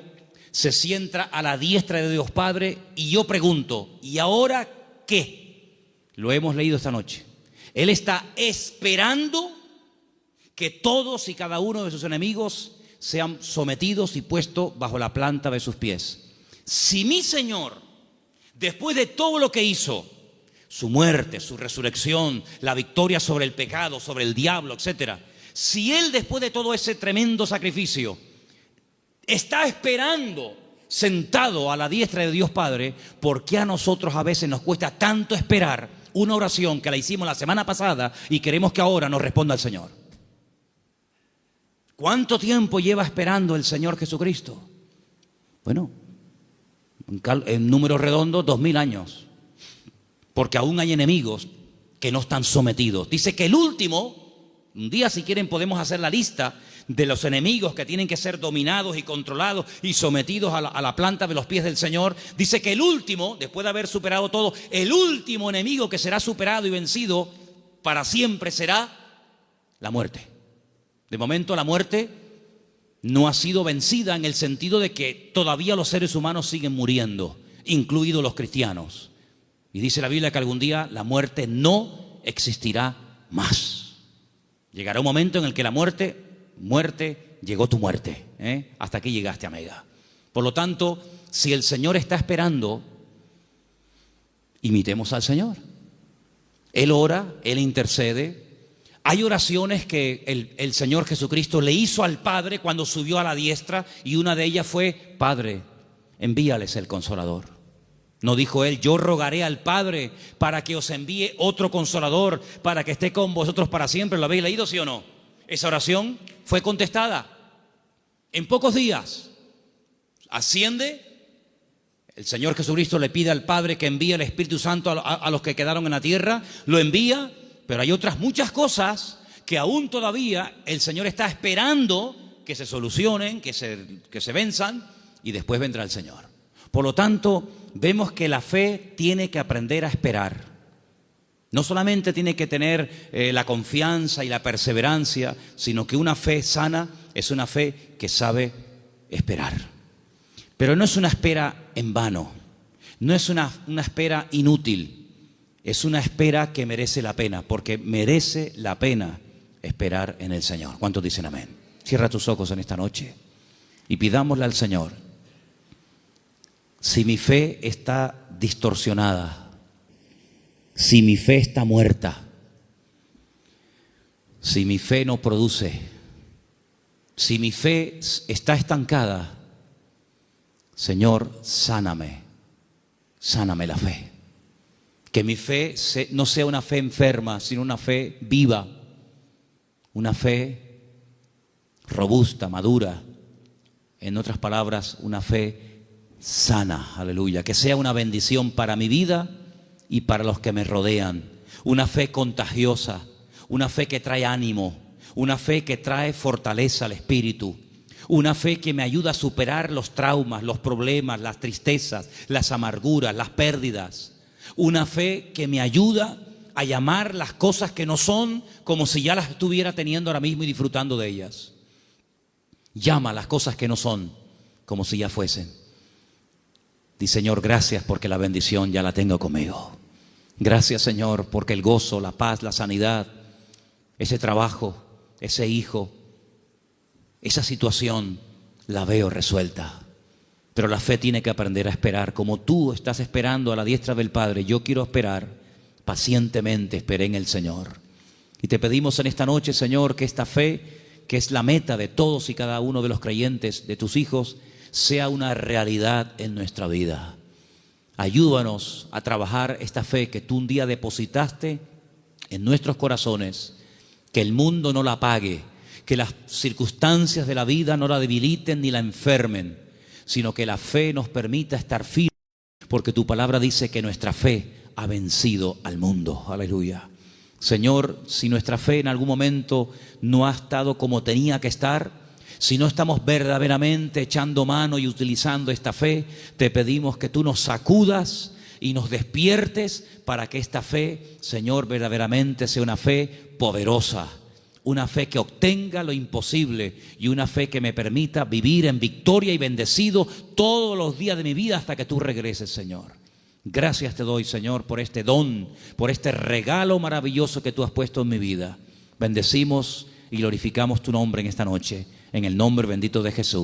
se sienta a la diestra de Dios Padre, y yo pregunto, ¿y ahora qué? Lo hemos leído esta noche. Él está esperando que todos y cada uno de sus enemigos sean sometidos y puestos bajo la planta de sus pies. Si mi Señor, después de todo lo que hizo, su muerte, su resurrección, la victoria sobre el pecado, sobre el diablo, etcétera, si Él después de todo ese tremendo sacrificio está esperando sentado a la diestra de Dios Padre, ¿por qué a nosotros a veces nos cuesta tanto esperar una oración que la hicimos la semana pasada y queremos que ahora nos responda el Señor? ¿Cuánto tiempo lleva esperando el Señor Jesucristo? Bueno, en números redondos, 2000 años. Porque aún hay enemigos que no están sometidos. Dice que el último, un día si quieren podemos hacer la lista de los enemigos que tienen que ser dominados y controlados y sometidos a la planta de los pies del Señor. Dice que el último, después de haber superado todo, el último enemigo que será superado y vencido para siempre será la muerte. De momento la muerte no ha sido vencida en el sentido de que todavía los seres humanos siguen muriendo, incluidos los cristianos. Y dice la Biblia que algún día la muerte no existirá más. Llegará un momento en el que la muerte, llegó tu muerte, hasta aquí llegaste, amiga. Por lo tanto, si el Señor está esperando, imitemos al Señor. Él ora, Él intercede. Hay oraciones que el Señor Jesucristo le hizo al Padre cuando subió a la diestra, y una de ellas fue: Padre, envíales el Consolador. No dijo Él: yo rogaré al Padre para que os envíe otro Consolador, para que esté con vosotros para siempre. ¿Lo habéis leído, sí o no? Esa oración fue contestada en pocos días. Asciende, el Señor Jesucristo le pide al Padre que envíe el Espíritu Santo a los que quedaron en la tierra, lo envía. Pero hay otras muchas cosas que aún todavía el Señor está esperando que se solucionen, que se venzan, y después vendrá el Señor. Por lo tanto, vemos que la fe tiene que aprender a esperar. No solamente tiene que tener la confianza y la perseverancia, sino que una fe sana es una fe que sabe esperar. Pero no es una espera en vano, no es una espera inútil. Es una espera que merece la pena, porque merece la pena esperar en el Señor. ¿Cuántos dicen amén? Cierra tus ojos en esta noche y pidámosle al Señor: si mi fe está distorsionada, si mi fe está muerta, si mi fe no produce, si mi fe está estancada, Señor, sáname la fe. Que mi fe no sea una fe enferma, sino una fe viva, una fe robusta, madura. En otras palabras, una fe sana, aleluya. Que sea una bendición para mi vida y para los que me rodean. Una fe contagiosa, una fe que trae ánimo, una fe que trae fortaleza al espíritu. Una fe que me ayuda a superar los traumas, los problemas, las tristezas, las amarguras, las pérdidas. Una fe que me ayuda a llamar las cosas que no son como si ya las estuviera teniendo ahora mismo y disfrutando de ellas. Llama las cosas que no son como si ya fuesen. Di, Señor, gracias porque la bendición ya la tengo conmigo. Gracias, Señor, porque el gozo, la paz, la sanidad, ese trabajo, ese hijo, esa situación la veo resuelta. Pero la fe tiene que aprender a esperar. Como tú estás esperando a la diestra del Padre, yo quiero esperar pacientemente, esperé en el Señor. Y te pedimos en esta noche, Señor, que esta fe, que es la meta de todos y cada uno de los creyentes, de tus hijos, sea una realidad en nuestra vida. Ayúdanos a trabajar esta fe que tú un día depositaste en nuestros corazones, que el mundo no la apague, que las circunstancias de la vida no la debiliten ni la enfermen, sino que la fe nos permita estar firmes, porque tu palabra dice que nuestra fe ha vencido al mundo. Aleluya. Señor, si nuestra fe en algún momento no ha estado como tenía que estar, si no estamos verdaderamente echando mano y utilizando esta fe, te pedimos que tú nos sacudas y nos despiertes para que esta fe, Señor, verdaderamente sea una fe poderosa, una fe que obtenga lo imposible y una fe que me permita vivir en victoria y bendecido todos los días de mi vida hasta que tú regreses, Señor. Gracias te doy, Señor, por este don, por este regalo maravilloso que tú has puesto en mi vida. Bendecimos y glorificamos tu nombre en esta noche, en el nombre bendito de Jesús.